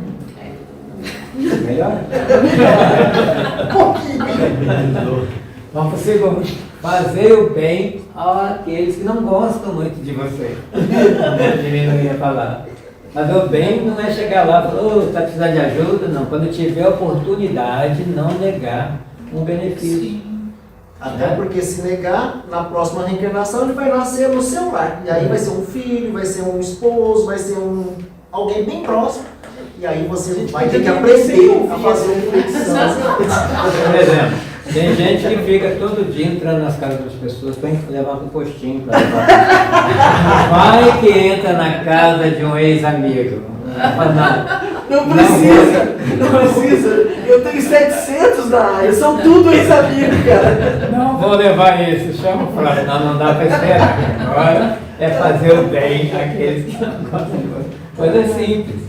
[SPEAKER 3] Melhor? Vamos para o segundo. Fazer o bem àqueles que não gostam muito de você. Eu ia falar. Fazer o bem não é chegar lá e falar, oh, está precisando de ajuda, não. Quando tiver oportunidade, não negar um benefício.
[SPEAKER 6] Sim.
[SPEAKER 4] Até porque se negar, na próxima reencarnação ele vai nascer no seu lar. E aí vai ser um filho, vai ser um esposo, vai ser alguém bem próximo. E aí você vai ter que aprender a fazer uma reflexão.
[SPEAKER 3] Por exemplo, tem gente que fica todo dia entrando nas casas das pessoas para levar um postinho para levar. Vai que entra na casa de um ex-amigo.
[SPEAKER 1] Não precisa, não precisa. Eu tenho 700 na área, são tudo ex-amigos, cara.
[SPEAKER 3] Não vou levar isso, chama o Flávio. Não dá para esperar. Agora é fazer o bem àqueles que não gostam de você. Coisa simples.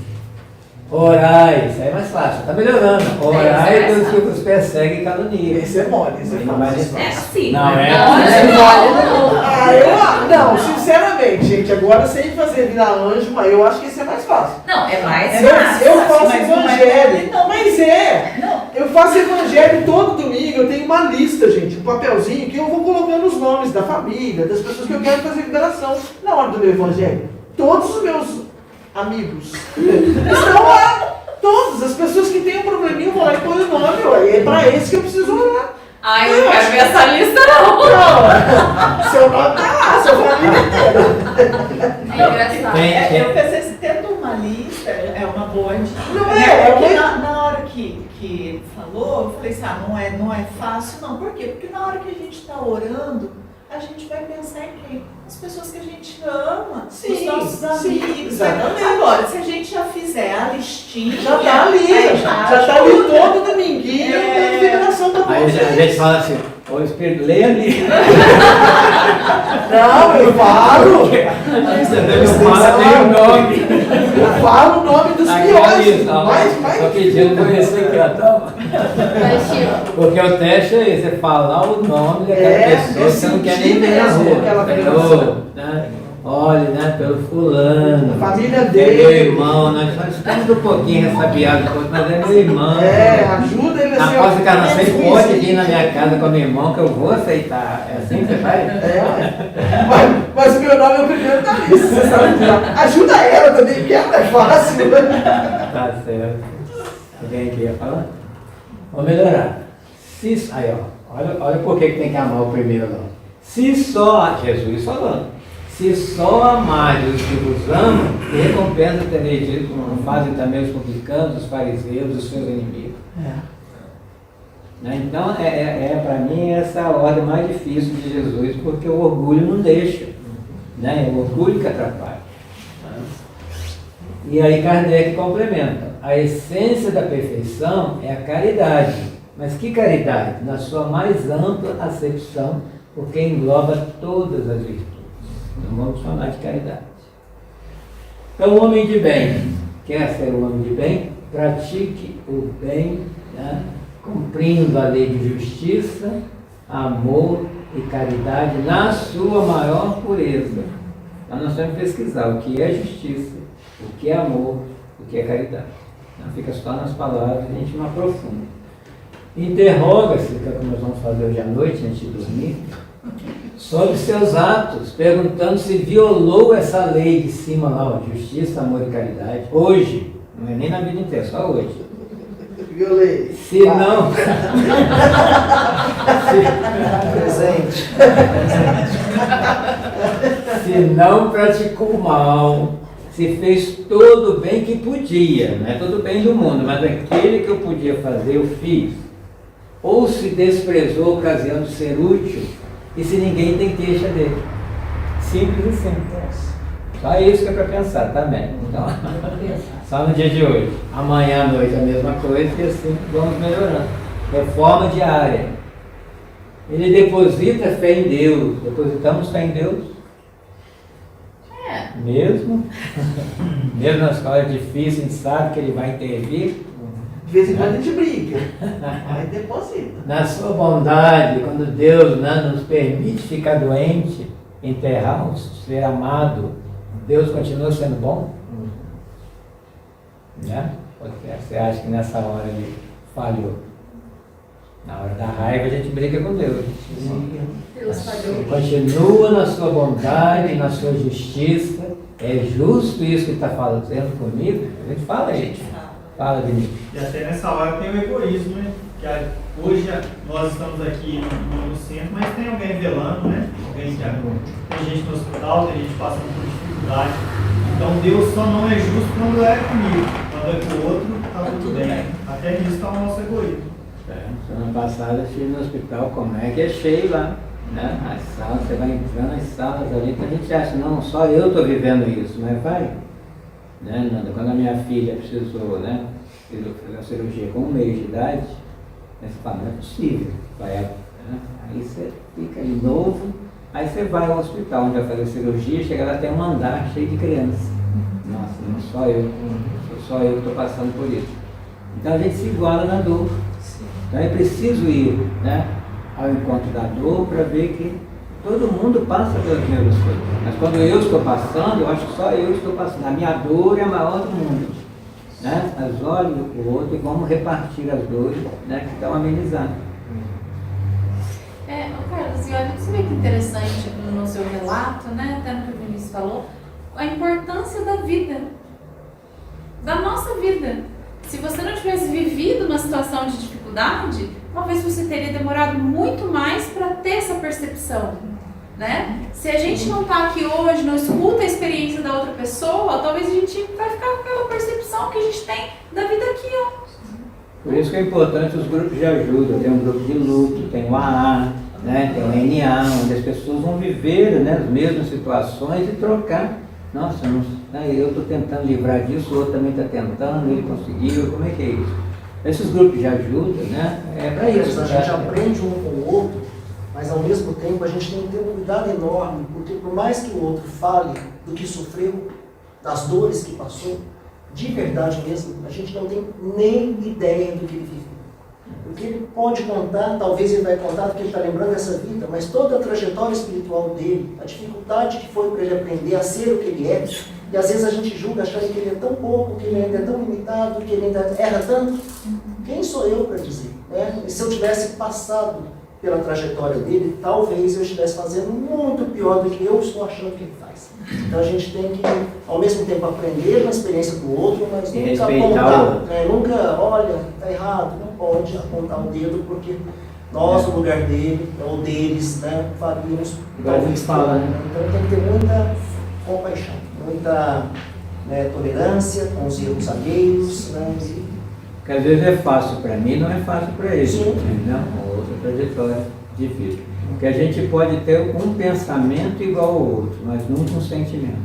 [SPEAKER 3] Orai, isso aí é mais fácil, tá melhorando. Orai pelos que vos perseguem e caluniam.
[SPEAKER 1] Esse é mole, esse é fácil.
[SPEAKER 2] É assim.
[SPEAKER 3] Não,
[SPEAKER 2] né?
[SPEAKER 3] é.
[SPEAKER 2] Não,
[SPEAKER 1] Não, sinceramente, gente, agora sem fazer virar anjo, mas eu acho que esse é mais fácil.
[SPEAKER 2] não, é mais
[SPEAKER 1] Eu
[SPEAKER 2] fácil.
[SPEAKER 1] faço
[SPEAKER 6] mas não é
[SPEAKER 1] evangelho,
[SPEAKER 6] mole, não.
[SPEAKER 1] mas é.
[SPEAKER 6] Não.
[SPEAKER 1] Eu faço evangelho todo domingo, eu tenho uma lista, gente, um papelzinho que eu vou colocando os nomes da família, das pessoas que eu quero fazer liberação na hora do meu evangelho. Todos os meus amigos estão lá. Todas as pessoas que têm um probleminha, eu vou lá e põe o nome, ué, é pra esse que eu preciso orar.
[SPEAKER 2] Ai, eu não quero ver essa lista, não.
[SPEAKER 1] Não, seu nome tá lá, sua família inteira.
[SPEAKER 2] É engraçado.
[SPEAKER 6] Eu pensei, se tendo uma lista, é uma boa dica.
[SPEAKER 1] Não
[SPEAKER 6] Né?
[SPEAKER 1] é,
[SPEAKER 6] Porque
[SPEAKER 1] é
[SPEAKER 6] na hora que ele falou, eu falei assim, não é fácil não. Por quê? Porque na hora que a gente está orando, a gente vai pensar em quem? As pessoas que a gente ama,
[SPEAKER 1] Sim,
[SPEAKER 6] os nossos
[SPEAKER 1] sim,
[SPEAKER 6] amigos.
[SPEAKER 1] exatamente.
[SPEAKER 6] Agora, se a gente já fizer a listinha,
[SPEAKER 1] Já tá ali,
[SPEAKER 6] aí
[SPEAKER 1] já tá ali todo dominguinho,
[SPEAKER 6] É.
[SPEAKER 1] notificação pra
[SPEAKER 3] Aí a
[SPEAKER 1] vocês.
[SPEAKER 3] gente fala assim, ô Espírito, lê ali.
[SPEAKER 1] Não, eu falo.
[SPEAKER 3] Você não fala nem o nome.
[SPEAKER 1] Eu falo o nome dos
[SPEAKER 3] Aqui,
[SPEAKER 1] piores.
[SPEAKER 3] ó,
[SPEAKER 1] Mas,
[SPEAKER 3] só pedindo pra ver se aqui, ó, tá?
[SPEAKER 5] Mas, tipo,
[SPEAKER 3] Porque o teste é esse, você falar o nome daquela
[SPEAKER 1] É,
[SPEAKER 3] pessoa que você não quer nem
[SPEAKER 1] sentir
[SPEAKER 3] ver na
[SPEAKER 1] mesmo
[SPEAKER 3] rua.
[SPEAKER 1] aquela
[SPEAKER 3] Entendeu?
[SPEAKER 1] pessoa.
[SPEAKER 3] Né? Olhe, né, pelo fulano.
[SPEAKER 1] A família
[SPEAKER 3] Meu
[SPEAKER 1] dele.
[SPEAKER 3] irmão, nós só estamos um pouquinho ressabiados, mas é meu irmão.
[SPEAKER 1] Ajuda ele a
[SPEAKER 3] Na
[SPEAKER 1] ser
[SPEAKER 3] próxima encarnação
[SPEAKER 1] menos
[SPEAKER 3] ele pode vir
[SPEAKER 1] ruimzinho.
[SPEAKER 3] na minha casa com meu irmão que eu vou aceitar. É assim que você faz?
[SPEAKER 1] Mas o meu nome é o primeiro da lista, você sabe disso. Ajuda ela também, porque ela é fácil.
[SPEAKER 3] Tá certo. Alguém aqui ia falar? Vou melhorar. Aí, ó. Olha por que tem que amar o primeiro não. Se só, Jesus falando, se só amardes os que vos amam, que recompensa tereis dito, como fazem também os publicanos, os fariseus, os seus inimigos. Né? Então, para mim, essa é a ordem mais difícil de Jesus, porque o orgulho não deixa. Né? É o orgulho que atrapalha. E aí Kardec complementa. A essência da perfeição é a caridade. Mas que caridade? Na sua mais ampla acepção, porque engloba todas as virtudes. Então vamos falar de caridade. Então o homem de bem, quer ser um homem de bem? Pratique o bem, né? Cumprindo a lei de justiça, amor e caridade na sua maior pureza. Então nós temos que pesquisar o que é justiça, o que é amor, o que é caridade. Não fica só nas palavras, a gente não aprofunda. Interroga-se, que é o que nós vamos fazer hoje à noite, antes de dormir, sobre seus atos, perguntando se violou essa lei de cima lá, ó, justiça, amor e caridade. Hoje, não é nem na vida inteira, só hoje.
[SPEAKER 1] Violei.
[SPEAKER 3] Se não...
[SPEAKER 4] Presente.
[SPEAKER 3] Se não praticou mal, se fez todo o bem que podia, não é todo o bem do mundo, mas aquele que eu podia fazer, eu fiz. Ou se desprezou a ocasião de ser útil, e se ninguém tem queixa dele. Simples assim. Só isso que é para pensar também. Então, só no dia de hoje. Amanhã à noite a mesma coisa, e assim vamos melhorando. Reforma diária. Ele deposita fé em Deus. Depositamos fé em Deus? Mesmo? Mesmo nas coisas difíceis, a gente sabe que ele vai intervir.
[SPEAKER 1] De vez em quando a gente briga. Aí deposita.
[SPEAKER 3] Na sua bondade, quando Deus, né, nos permite ficar doente, enterrar um ser amado, Deus continua sendo bom? Né? Porque você acha que nessa hora ele falhou? Na hora da raiva a gente briga com Deus.
[SPEAKER 5] Deus falhou.
[SPEAKER 3] Ele continua na sua bondade, na sua justiça. É justo isso que está fazendo comigo? A gente fala aí. Fala, Vinícius.
[SPEAKER 7] E até nessa hora tem o egoísmo, né? Que hoje nós estamos aqui no centro, mas tem alguém velando, né? Alguém que tem gente no hospital, tem gente passando por dificuldade. Então Deus só não é justo quando é comigo. Quando é com o outro, está tudo bem. Até nisso está o nosso egoísmo.
[SPEAKER 3] Semana passada eu estive no hospital, como é que é cheio lá, né? As salas, você vai entrando nas salas ali, então a gente acha, não, só eu estou vivendo isso, mas vai. Né, Nanda? Quando a minha filha precisou, né, fazer a cirurgia com 1 mês de idade, aí você fala, não é possível. Vai, né? Aí você fica de novo, aí você vai ao hospital onde vai fazer a cirurgia, chega lá, tem um andar cheio de crianças. Nossa, não só eu, só eu que estou passando por isso. Então a gente se iguala na dor. Então é preciso ir, né, ao encontro da dor para ver que todo mundo passa pelas mesmas coisas. Mas quando eu estou passando, eu acho que só eu estou passando. A minha dor é a maior do mundo. Né? Mas olhe o outro e vamos repartir as dores, né, que estão amenizadas.
[SPEAKER 2] Carlos, e olha, você vê que interessante no seu relato, né, até no que o Vinícius falou, a importância da vida, da nossa vida. Se você não tivesse vivido uma situação de dificuldade, talvez você teria demorado muito mais para ter essa percepção, né? Se a gente não está aqui hoje, não escuta a experiência da outra pessoa, talvez a gente vai ficar com aquela percepção que a gente tem da vida aqui, ó.
[SPEAKER 3] Por isso que é importante os grupos de ajuda. Tem um grupo de luto, tem o AA, né? Tem o NA, onde as pessoas vão viver, né, as mesmas situações e trocar. Nossa, eu estou tentando livrar disso, o outro também está tentando, ele conseguiu, como é que é isso? Esses grupos de ajuda, né? É para isso.
[SPEAKER 4] A gente aprende um com o outro, mas ao mesmo tempo a gente tem que ter um cuidado enorme, porque por mais que o outro fale do que sofreu, das dores que passou, de verdade mesmo, a gente não tem nem ideia do que ele viveu. Porque ele pode contar, talvez ele vai contar porque ele está lembrando dessa vida, mas toda a trajetória espiritual dele, a dificuldade que foi para ele aprender a ser o que ele é, e às vezes a gente julga achando que ele é tão pouco, que ele ainda é tão limitado, que ele ainda erra tanto. Quem sou eu para dizer? Né? E se eu tivesse passado pela trajetória dele, talvez eu estivesse fazendo muito pior do que eu estou achando que ele faz. Então a gente tem que, ao mesmo tempo, aprender com a experiência do outro, mas
[SPEAKER 3] E
[SPEAKER 4] nunca
[SPEAKER 3] respeitar
[SPEAKER 4] apontar. Nunca, olha, está errado, não pode apontar o dedo, porque nós, no lugar dele, ou deles, né, faríamos talvez
[SPEAKER 3] fala, né?
[SPEAKER 4] Então tem que ter muita compaixão, muita tolerância com os erros alheios, né?
[SPEAKER 3] Porque às vezes é fácil para mim, não é fácil para ele.
[SPEAKER 4] Sim.
[SPEAKER 3] Né? Outra trajetória difícil. Porque a gente pode ter um pensamento igual ao outro, mas nunca um sentimento.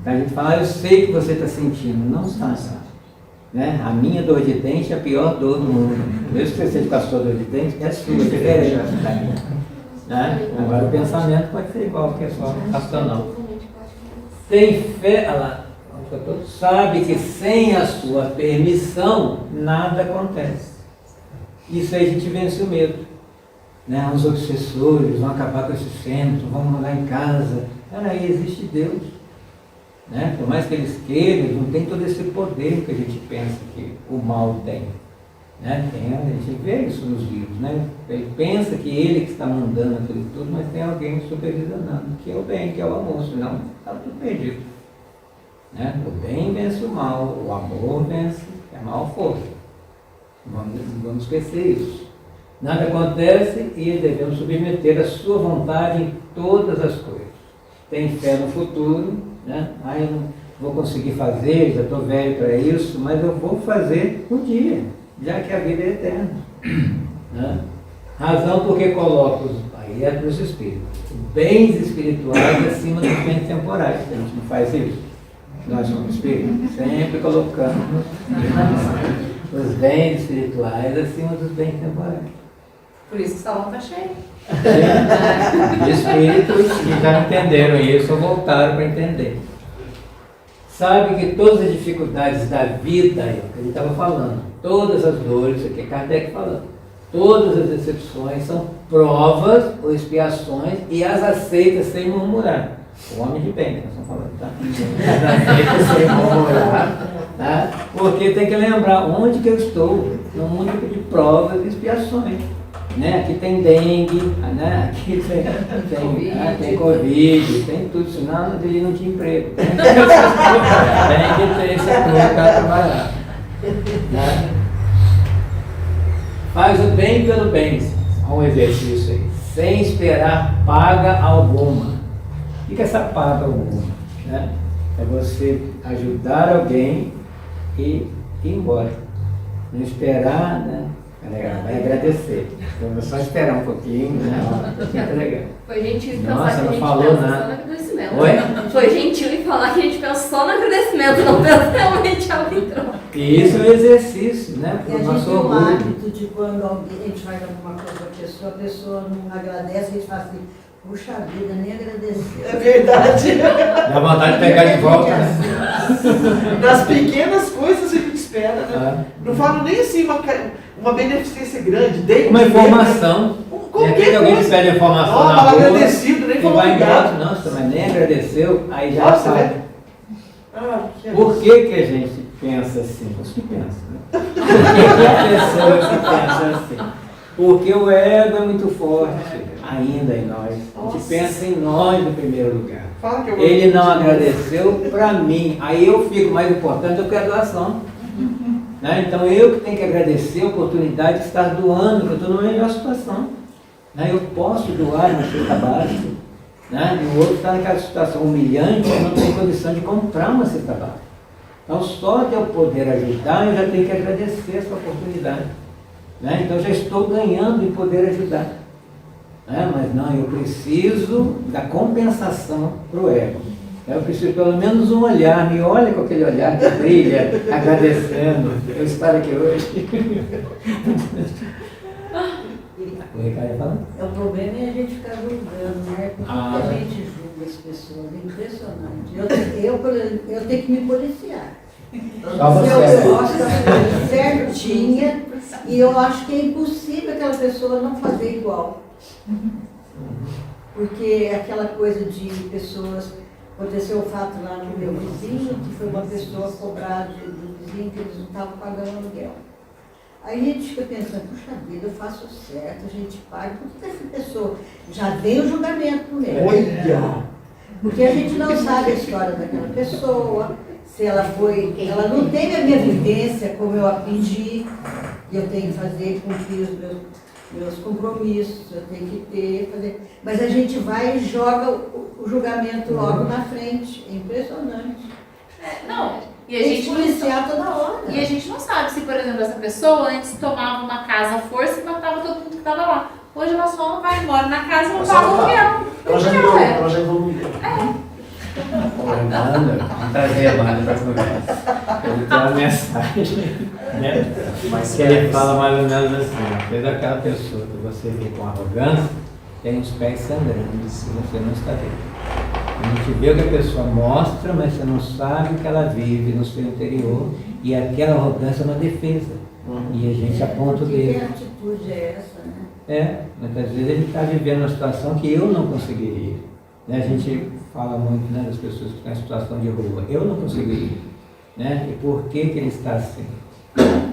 [SPEAKER 3] A gente fala, eu sei que você está sentindo, não está. Né? A minha dor de dente é a pior dor do mundo. Mesmo que você seja com a sua dor de dente, é a sua, é diferente da minha. Né? Agora o pensamento pode ser igual, porque é só racional. Tem fé, olha lá, sabe que sem a sua permissão nada acontece. Isso aí a gente vence o medo. Né? Os obsessores vão acabar com esse centro, vão mandar em casa. Aí existe Deus. Né? Por mais que eles queiram, eles não têm todo esse poder que a gente pensa que o mal tem. Né? A gente vê isso nos livros. Né? Ele pensa que ele que está mandando aquilo tudo, mas tem alguém supervisionando, que é o bem, que é o amor, senão está tudo perdido. Né? O bem vence o mal, o amor vence a mal força. Vamos esquecer isso. Nada acontece e devemos submeter a sua vontade em todas as coisas. Tem fé no futuro, né? Eu não vou conseguir fazer, já estou velho para isso, mas eu vou fazer um dia, já que a vida é eterna. Né? Razão porque coloco aí é para os espíritos. Bens espirituais acima dos bens temporais. A gente não faz isso. Nós somos espíritos, sempre colocamos os bens espirituais acima dos bens temporais.
[SPEAKER 2] Por isso que o salão está cheio.
[SPEAKER 3] Espíritos que já entenderam isso ou voltaram para entender. Sabe que todas as dificuldades da vida, é o que ele estava falando, todas as dores, isso aqui é Kardec falando, todas as decepções são provas ou expiações e as aceita sem murmurar. O homem de bem que nós estamos falando, tá? As aceita sem murmurar, tá? Porque tem que lembrar onde que eu estou, no mundo de provas e expiações. Né? Aqui tem dengue, né? Aqui tem Covid, tem tudo, senão ele não tinha emprego. Tem que ter esse apoio para trabalhar. Né? Faz o bem pelo bem, olha um exercício aí, sem esperar paga alguma. O que é essa paga alguma? Né? É você ajudar alguém e ir embora. Não esperar, né? Vai agradecer. Então, só esperar um pouquinho, né?
[SPEAKER 5] Foi gentil em
[SPEAKER 3] Nossa,
[SPEAKER 5] pensar que a
[SPEAKER 3] não
[SPEAKER 5] gente
[SPEAKER 3] falou
[SPEAKER 5] pensa
[SPEAKER 3] nada.
[SPEAKER 5] só no agradecimento.
[SPEAKER 3] Oi?
[SPEAKER 5] Foi gentil em falar que a gente pensa só no agradecimento, não pensa realmente algo em troca.
[SPEAKER 3] E isso é um exercício, né?
[SPEAKER 8] E
[SPEAKER 3] Para
[SPEAKER 8] a
[SPEAKER 3] o
[SPEAKER 8] gente
[SPEAKER 3] nosso
[SPEAKER 8] tem o
[SPEAKER 3] orgulho.
[SPEAKER 8] hábito de quando a gente faz alguma coisa para a pessoa não agradece, a gente fala assim, puxa vida, nem agradeceu.
[SPEAKER 1] É verdade.
[SPEAKER 3] Dá vontade de pegar de volta, né?
[SPEAKER 1] Das pequenas coisas a gente espera, né?
[SPEAKER 3] Ah.
[SPEAKER 1] Não falo nem assim uma beneficência grande, dei
[SPEAKER 3] Uma informação.
[SPEAKER 1] Qualquer
[SPEAKER 3] que alguém
[SPEAKER 1] coisa.
[SPEAKER 3] pede informação
[SPEAKER 1] Ó,
[SPEAKER 3] na
[SPEAKER 1] fala
[SPEAKER 3] rua,
[SPEAKER 1] agradecido, nem
[SPEAKER 3] e
[SPEAKER 1] falou
[SPEAKER 3] vai embora,
[SPEAKER 1] obrigado.
[SPEAKER 3] nossa, mas nem agradeceu, aí já
[SPEAKER 1] Nossa,
[SPEAKER 3] sabe.
[SPEAKER 1] né? Que
[SPEAKER 3] Por que a gente pensa assim? Os que pensam, né? Por que a pessoa que pensa assim? Porque o ego é muito forte ainda em nós. A gente pensa em nós no primeiro lugar.
[SPEAKER 1] Fala que eu vou
[SPEAKER 3] Ele não agradeceu para mim. Aí eu fico mais importante do que a doação. Né? Então eu que tenho que agradecer a oportunidade de estar doando, porque eu estou numa melhor situação. Né? Eu posso doar na cesta básica. Né? E o outro está naquela situação humilhante, eu não tenho condição de comprar uma cesta básica. Então só de eu poder ajudar, eu já tenho que agradecer essa oportunidade. Né? Então já estou ganhando em poder ajudar. Mas não, eu preciso da compensação para o ego. Eu preciso pelo menos um olhar, me olha com aquele olhar que brilha, agradecendo. Eu estou aqui hoje. O Ricardo falando?
[SPEAKER 8] O problema é a gente ficar julgando, né? Porque a gente julga as pessoas, é impressionante. Eu tenho que me policiar. Eu gosto da coisa certinha e eu acho que é impossível aquela pessoa não fazer igual. Porque aquela coisa de pessoas... Aconteceu um fato lá no meu vizinho, que foi uma pessoa cobrar do vizinho que eles não estavam pagando aluguel. Aí a gente fica pensando, puxa vida, eu faço certo, a gente paga, por que essa pessoa já vem o julgamento mesmo?
[SPEAKER 4] Olha!
[SPEAKER 8] Porque a gente não sabe a história daquela pessoa, se ela foi, ela não teve a minha vivência como eu a pedi, e eu tenho que fazer, cumprir os meus compromissos, eu tenho que ter, fazer. Mas a gente vai e joga o julgamento logo na frente. É impressionante.
[SPEAKER 2] E a gente
[SPEAKER 8] policiar toda hora.
[SPEAKER 2] E a gente não sabe se, por exemplo, essa pessoa antes tomava uma casa à força e matava todo mundo que estava lá. Hoje ela só vai embora na casa e não paga o aluguel.
[SPEAKER 4] Ela já evoluiu.
[SPEAKER 3] Amanda, vamos trazer a Amanda para a conversa. Ele tem uma mensagem, né? Mas que ele fala mais ou menos assim: às vezes aquela pessoa que você vê com arrogância tem os pés sangrando e você não está vendo. A gente vê o que a pessoa mostra, mas você não sabe o que ela vive no seu interior, e aquela arrogância é uma defesa. E a gente aponta o dedo.
[SPEAKER 8] Que atitude é essa, né?
[SPEAKER 3] Muitas vezes ele está vivendo uma situação que eu não conseguiria. A gente fala muito, né, das pessoas que estão em situação de rua. Eu não conseguiria. E por que ele está assim?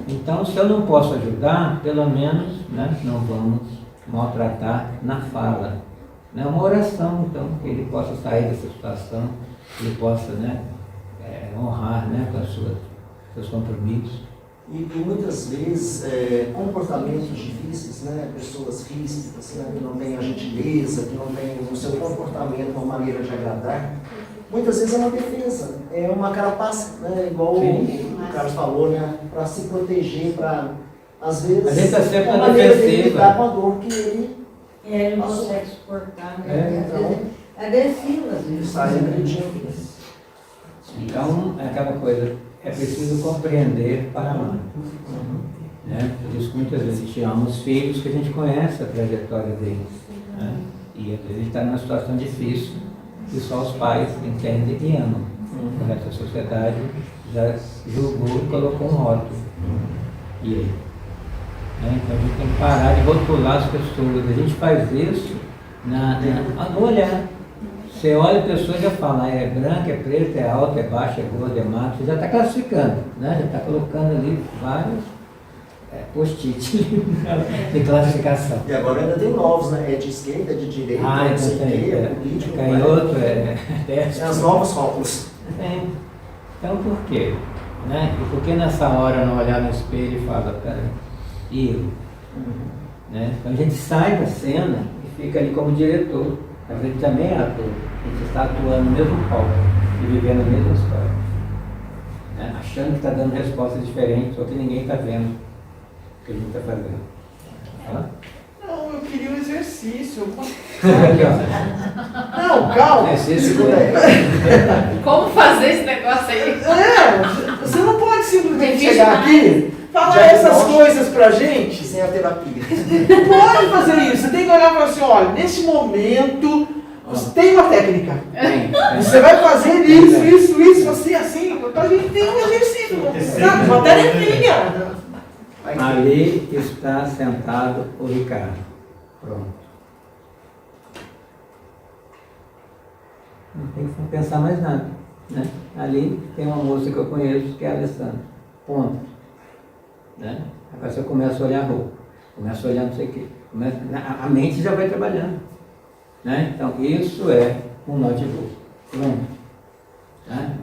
[SPEAKER 3] Então, se eu não posso ajudar, pelo menos, não vamos maltratar na fala. Uma oração, então, que ele possa sair dessa situação, que ele possa honrar com os seus compromissos.
[SPEAKER 4] E muitas vezes comportamentos difíceis, pessoas ríspidas, que não têm a gentileza, que não têm no seu comportamento uma maneira de agradar, muitas vezes é uma defesa, é uma carapaça, igual o Carlos falou, para se proteger, para às vezes
[SPEAKER 3] a gente está sempre
[SPEAKER 4] uma maneira de
[SPEAKER 3] defensiva.
[SPEAKER 4] lidar com a dor que ele
[SPEAKER 8] Ele não consegue suportar, né? É agressivo, às vezes.
[SPEAKER 4] sai agredindo.
[SPEAKER 3] Então, é aquela coisa, é preciso compreender para amar. Por isso que muitas vezes a gente ama os filhos, que a gente conhece a trajetória deles. E às vezes a gente está numa situação difícil, que só os pais entendem e amam. O resto da sociedade já julgou e colocou um rótulo. E aí? Então a gente tem que parar de rotular as pessoas. A gente faz isso no olhar. Você olha a pessoa e já fala, é branca, é preta, é alta, é baixa, é gorda, é magra. Você já está classificando, já está colocando ali vários post-it de classificação.
[SPEAKER 4] E agora ainda tem novos, é de esquerda, é de direita, não sei o quê, é político.
[SPEAKER 3] Canhoto,
[SPEAKER 4] Tem as novos rótulos.
[SPEAKER 3] Então por quê? E por que nessa hora não olhar no espelho e falar, cara, e eu? Então a gente sai da cena e fica ali como diretor. A gente também é ator. A gente está atuando no mesmo palco e vivendo a mesma história. Achando que está dando respostas diferentes, só que ninguém está vendo o que a gente está fazendo.
[SPEAKER 1] Não, eu queria um exercício.
[SPEAKER 3] Aqui, ó.
[SPEAKER 1] Não, calma.
[SPEAKER 3] Exercício.
[SPEAKER 2] Como fazer esse negócio aí?
[SPEAKER 1] Você não pode simplesmente
[SPEAKER 2] Difícil
[SPEAKER 1] chegar aqui, falar essas coisas pra gente.
[SPEAKER 4] Sem a terapia.
[SPEAKER 1] Não pode fazer isso. Você tem que olhar e falar assim, olha, nesse momento, você tem uma técnica. Você vai fazer isso, assim, pra gente ter um exercício. Uma tarefinha.
[SPEAKER 3] Ali está sentado o Ricardo. Pronto. Não tem que pensar mais nada. Ali tem uma moça que eu conheço, que é a Alessandra. Ponto. Agora você começa a olhar a roupa, começa a olhar não sei o quê. A mente já vai trabalhando. Então, isso é um notebook. Pronto.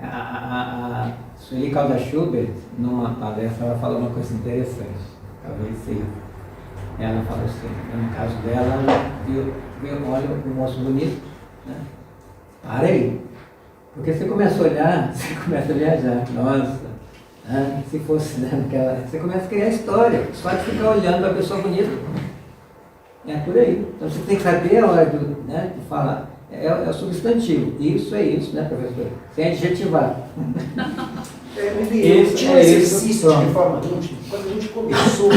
[SPEAKER 3] A Sueli Calda Schubert, numa palestra, ela falou uma coisa interessante. Talvez seja. Ela falou assim, no caso dela, ela viu olha, um moço bonito. Para aí. Porque você começa a olhar, você começa a viajar. Nossa, se fosse naquela. Você começa a criar história. Só de ficar olhando a pessoa bonita.
[SPEAKER 9] É por aí. Então você tem que saber a hora de falar. É o substantivo. Isso é isso, né, professor? Sem adjetivar.
[SPEAKER 4] Tinha um exercício de reforma íntima, quando a gente começou,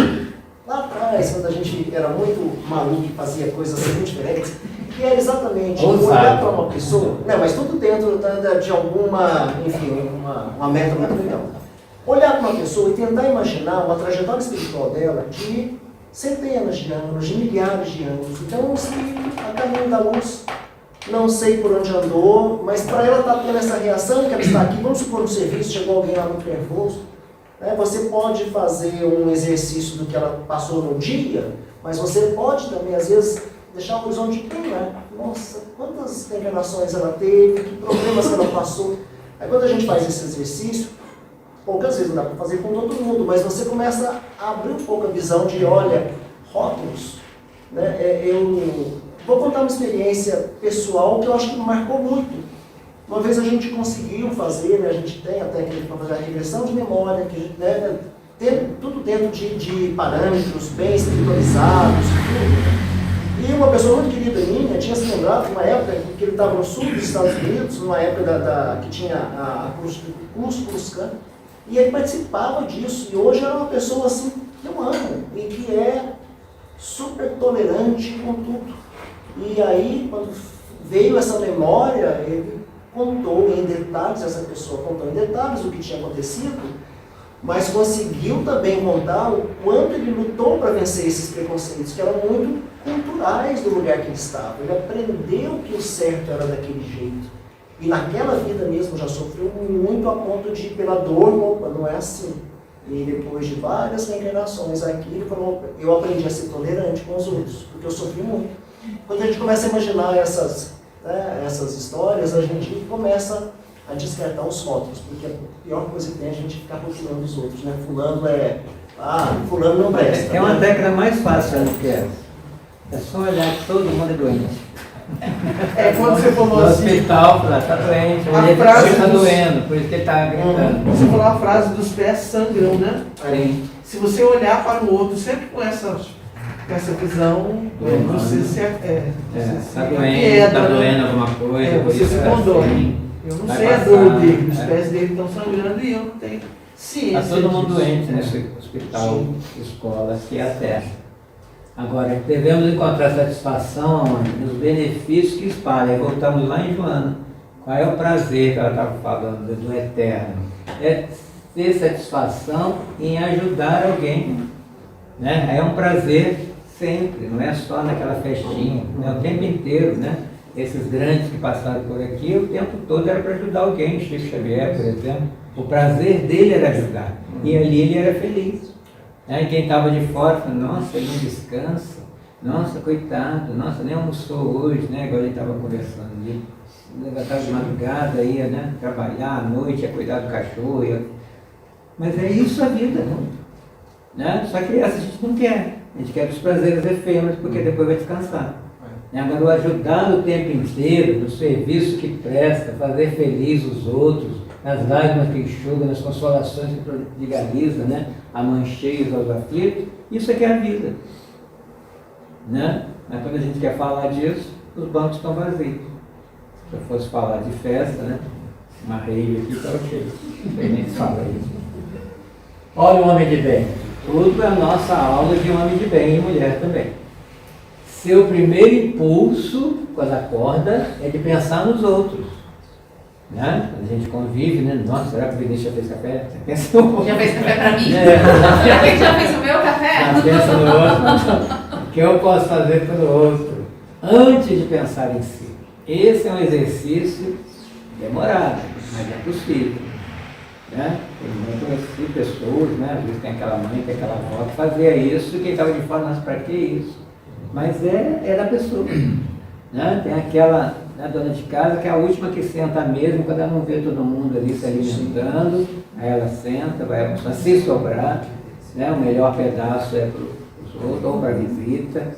[SPEAKER 4] lá atrás, quando a gente era muito maluco e fazia coisas muito diferentes, que era exatamente olhar para uma pessoa, não, mas tudo dentro de alguma, enfim, uma meta muito legal. Olhar para uma pessoa e tentar imaginar uma trajetória espiritual dela de centenas de anos, de milhares de anos. Então, se a caminho da luz, não sei por onde andou, mas para ela estar tendo essa reação que ela está aqui, vamos supor no serviço, chegou alguém lá muito nervoso, né? Você pode fazer um exercício do que ela passou no dia, mas você pode também, às vezes, deixar o horizonte bem lá. Nossa, quantas encarnações ela teve, que problemas ela passou. Aí quando a gente faz esse exercício, poucas vezes não dá para fazer com todo mundo, mas você começa a abrir um pouco a visão de, olha, rótulos, né? Eu vou contar uma experiência pessoal que eu acho que me marcou muito. Uma vez a gente conseguiu fazer, né, a gente tem a técnica para fazer a regressão de memória, que, né, tudo dentro de parâmetros bem espiritualizados, tudo. E uma pessoa muito querida minha tinha se lembrado de uma época que ele estava no sul dos Estados Unidos, numa época que tinha a Ku Klux Klan, e ele participava disso, e hoje era uma pessoa assim, que eu amo, e que é super tolerante com tudo. E aí, quando veio essa memória, ele contou em detalhes, essa pessoa contou em detalhes o que tinha acontecido, mas conseguiu também contar o quanto ele lutou para vencer esses preconceitos, que eram muito culturais do lugar que ele estava. Ele aprendeu que o certo era daquele jeito. E naquela vida mesmo já sofreu muito a ponto de, pela dor, opa, não é assim. E depois de várias reencarnações aqui, ele falou, eu aprendi a ser tolerante com os outros, porque eu sofri muito. Quando a gente começa a imaginar essas histórias, a gente começa a descartar os rótulos, porque a pior coisa que tem é a gente ficar rotulando os outros, né? Fulano não presta.
[SPEAKER 9] É uma técnica mais fácil do que essa. É só olhar que todo mundo é doente.
[SPEAKER 1] Quando você falou
[SPEAKER 9] no
[SPEAKER 1] assim...
[SPEAKER 9] hospital, falar, tá doente,
[SPEAKER 1] a
[SPEAKER 9] ele
[SPEAKER 1] frase
[SPEAKER 9] está
[SPEAKER 1] dos...
[SPEAKER 9] doendo, por isso que ele está gritando.
[SPEAKER 1] Você falou a frase dos pés sangram, né?
[SPEAKER 9] Sim.
[SPEAKER 1] Se você olhar para o outro sempre com essa visão, você se
[SPEAKER 9] está doendo, está doendo alguma coisa, por
[SPEAKER 1] você
[SPEAKER 9] isso
[SPEAKER 1] se
[SPEAKER 9] é
[SPEAKER 1] condona.
[SPEAKER 9] assim.
[SPEAKER 1] Eu não
[SPEAKER 9] Vai
[SPEAKER 1] sei a
[SPEAKER 9] passar,
[SPEAKER 1] dor dele, os pés dele estão sangrando e eu não tenho ciência.
[SPEAKER 9] Está todo mundo
[SPEAKER 1] disso.
[SPEAKER 9] doente nesse hospital, escola, que é a Terra. Agora, devemos encontrar satisfação nos benefícios que espalha. Aí voltamos lá em Joana. Qual é o prazer que ela estava falando do eterno? É ter satisfação em ajudar alguém. Né? É um prazer sempre, não é só naquela festinha, é o tempo inteiro, né? Esses grandes que passaram por aqui, o tempo todo era para ajudar alguém, Chico Xavier, por exemplo. O prazer dele era ajudar. E ali ele era feliz. Né? E quem estava de fora falou, nossa, ele não descansa, nossa, coitado, nossa, nem almoçou hoje, né? Agora ele estava conversando ali. Levantava de madrugada, ia, né, trabalhar à noite, ia cuidar do cachorro. Mas é isso a vida, né? Só que essa a gente não quer. A gente quer os prazeres efêmeros, porque depois vai descansar. Agora, o ajudar o tempo inteiro, no serviço que presta, fazer feliz os outros, nas lágrimas que enxuga, nas consolações que prodigaliza, né? A mancheios aos aflitos, isso é que é a vida. Né? Mas quando a gente quer falar disso, os bancos estão vazios. Se eu fosse falar de festa, né? Uma rave aqui estava cheio. A gente fala isso. Olha o homem de bem. Tudo é a nossa aula de homem de bem e mulher também. Seu primeiro impulso, quando acorda, é de pensar nos outros. Né? Quando a gente convive, né? Nossa, será que o Vinícius já fez café? Você pensa no outro.
[SPEAKER 2] Já fez café pra mim?
[SPEAKER 9] Será
[SPEAKER 2] que ele já fez o meu café?
[SPEAKER 9] Já pensa no outro. O que eu posso fazer pelo outro? Antes de pensar em si. Esse é um exercício demorado, mas é possível. Né? Eu conheci pessoas, né? Às vezes tem aquela mãe, tem aquela avó que fazia isso, e quem estava de fora, mas para que isso? Mas é da pessoa. Né? Tem aquela dona de casa que é a última que senta mesmo, quando ela não vê todo mundo ali se alimentando, aí ela senta, vai almoçar, se sobrar, né? O melhor pedaço é para os outros, ou para a visita.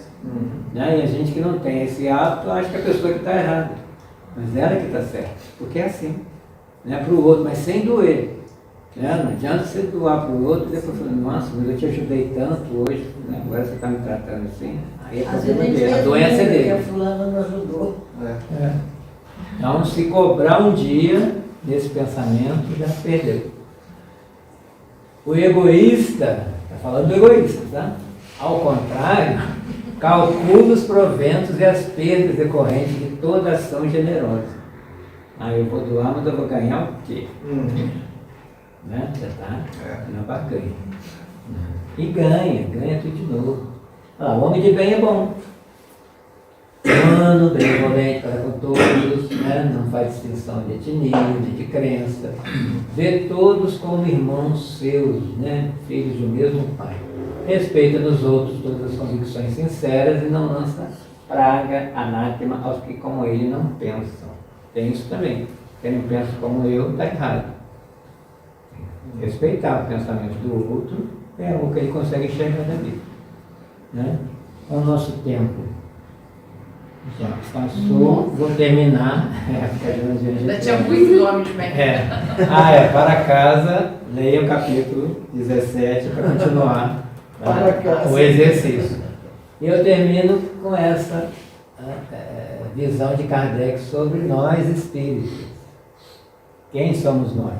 [SPEAKER 9] Né? E a gente que não tem esse hábito, acha que a pessoa que está errada. Mas ela que está certa, porque é assim. Né? Para o outro, mas sem doer. Né? Não adianta você doar para o outro e depois falar, nossa, mas eu te ajudei tanto hoje, né? Agora você está me tratando assim. Aí é
[SPEAKER 8] Às vezes
[SPEAKER 9] problema
[SPEAKER 8] a gente
[SPEAKER 9] dele, a
[SPEAKER 8] fez
[SPEAKER 9] doença é
[SPEAKER 8] muito,
[SPEAKER 9] dele.
[SPEAKER 8] porque a fulana não ajudou.
[SPEAKER 9] Então, se cobrar um dia nesse pensamento, já perdeu. O egoísta, está falando do egoísta, tá? Ao contrário, calcula os proventos e as perdas decorrentes de toda ação generosa. Eu vou doar, mas eu vou ganhar o quê? Né? Já está na barganha. E ganha tudo de novo. O homem de bem é bom. Humano, benevolente para com todos, né? Não faz distinção de etnia, de crença. Vê todos como irmãos seus, né? Filhos de um mesmo pai. Respeita nos outros todas as convicções sinceras e não lança praga, anátema aos que como ele não pensam. Tem isso também. Quem não pensa como eu está errado. Respeitar o pensamento do outro é o que ele consegue enxergar da vida. Né? É o nosso tempo. Já passou, vou terminar.
[SPEAKER 2] Ainda tinha muito nome de bem.
[SPEAKER 9] Para casa, leia o capítulo 17 para continuar o exercício. E eu termino com essa visão de Kardec sobre nós espíritos. Quem somos nós?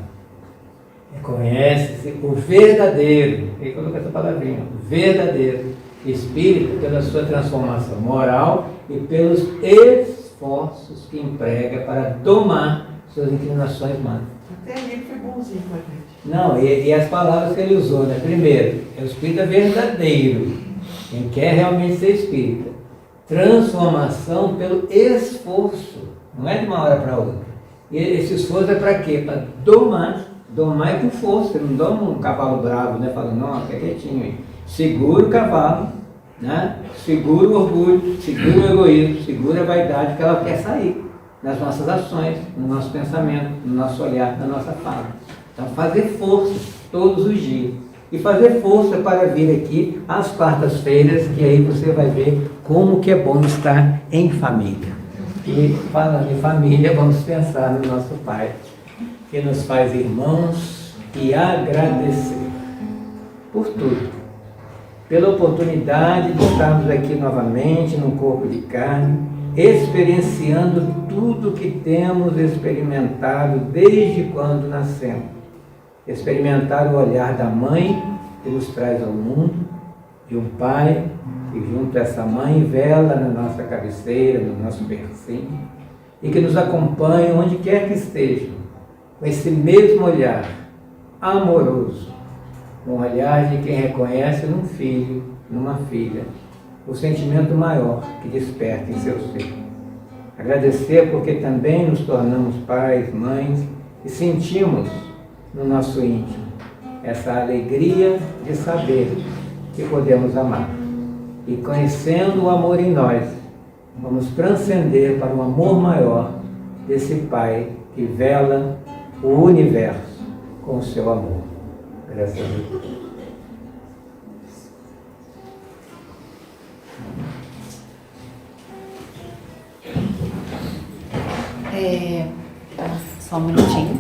[SPEAKER 9] Reconhece-se o verdadeiro, ele coloca essa palavrinha, o verdadeiro espírito pela sua transformação moral e pelos esforços que emprega para domar suas inclinações más.
[SPEAKER 1] Até ali foi bonzinho com a gente.
[SPEAKER 9] Não, e as palavras que ele usou, né? Primeiro, é o espírito verdadeiro, quem quer realmente ser espírita. Transformação pelo esforço, não é de uma hora para outra. E esse esforço é para quê? Para domar é com força, você não doma um cavalo bravo, né? Falando, não, fica quietinho aí. Segura o cavalo, né? Segura o orgulho, segura o egoísmo, segura a vaidade que ela quer sair nas nossas ações, no nosso pensamento, no nosso olhar, na nossa fala. Então fazer força todos os dias. E fazer força para vir aqui às quartas-feiras, que aí você vai ver como que é bom estar em família. E falando em família, vamos pensar no nosso Pai, que nos faz irmãos e agradecer por tudo. Pela oportunidade de estarmos aqui novamente num corpo de carne, experienciando tudo que temos experimentado desde quando nascemos. Experimentar o olhar da mãe que nos traz ao mundo, de um pai que junto a essa mãe vela na nossa cabeceira, no nosso bercinho, e que nos acompanha onde quer que esteja, com esse mesmo olhar amoroso, um olhar de quem reconhece num filho, numa filha, o sentimento maior que desperta em seu ser. Agradecer porque também nos tornamos pais, mães e sentimos no nosso íntimo essa alegria de saber que podemos amar. E conhecendo o amor em nós, vamos transcender para um amor maior desse Pai que vela o universo com o seu amor. Graças a Deus.
[SPEAKER 2] Só um minutinho.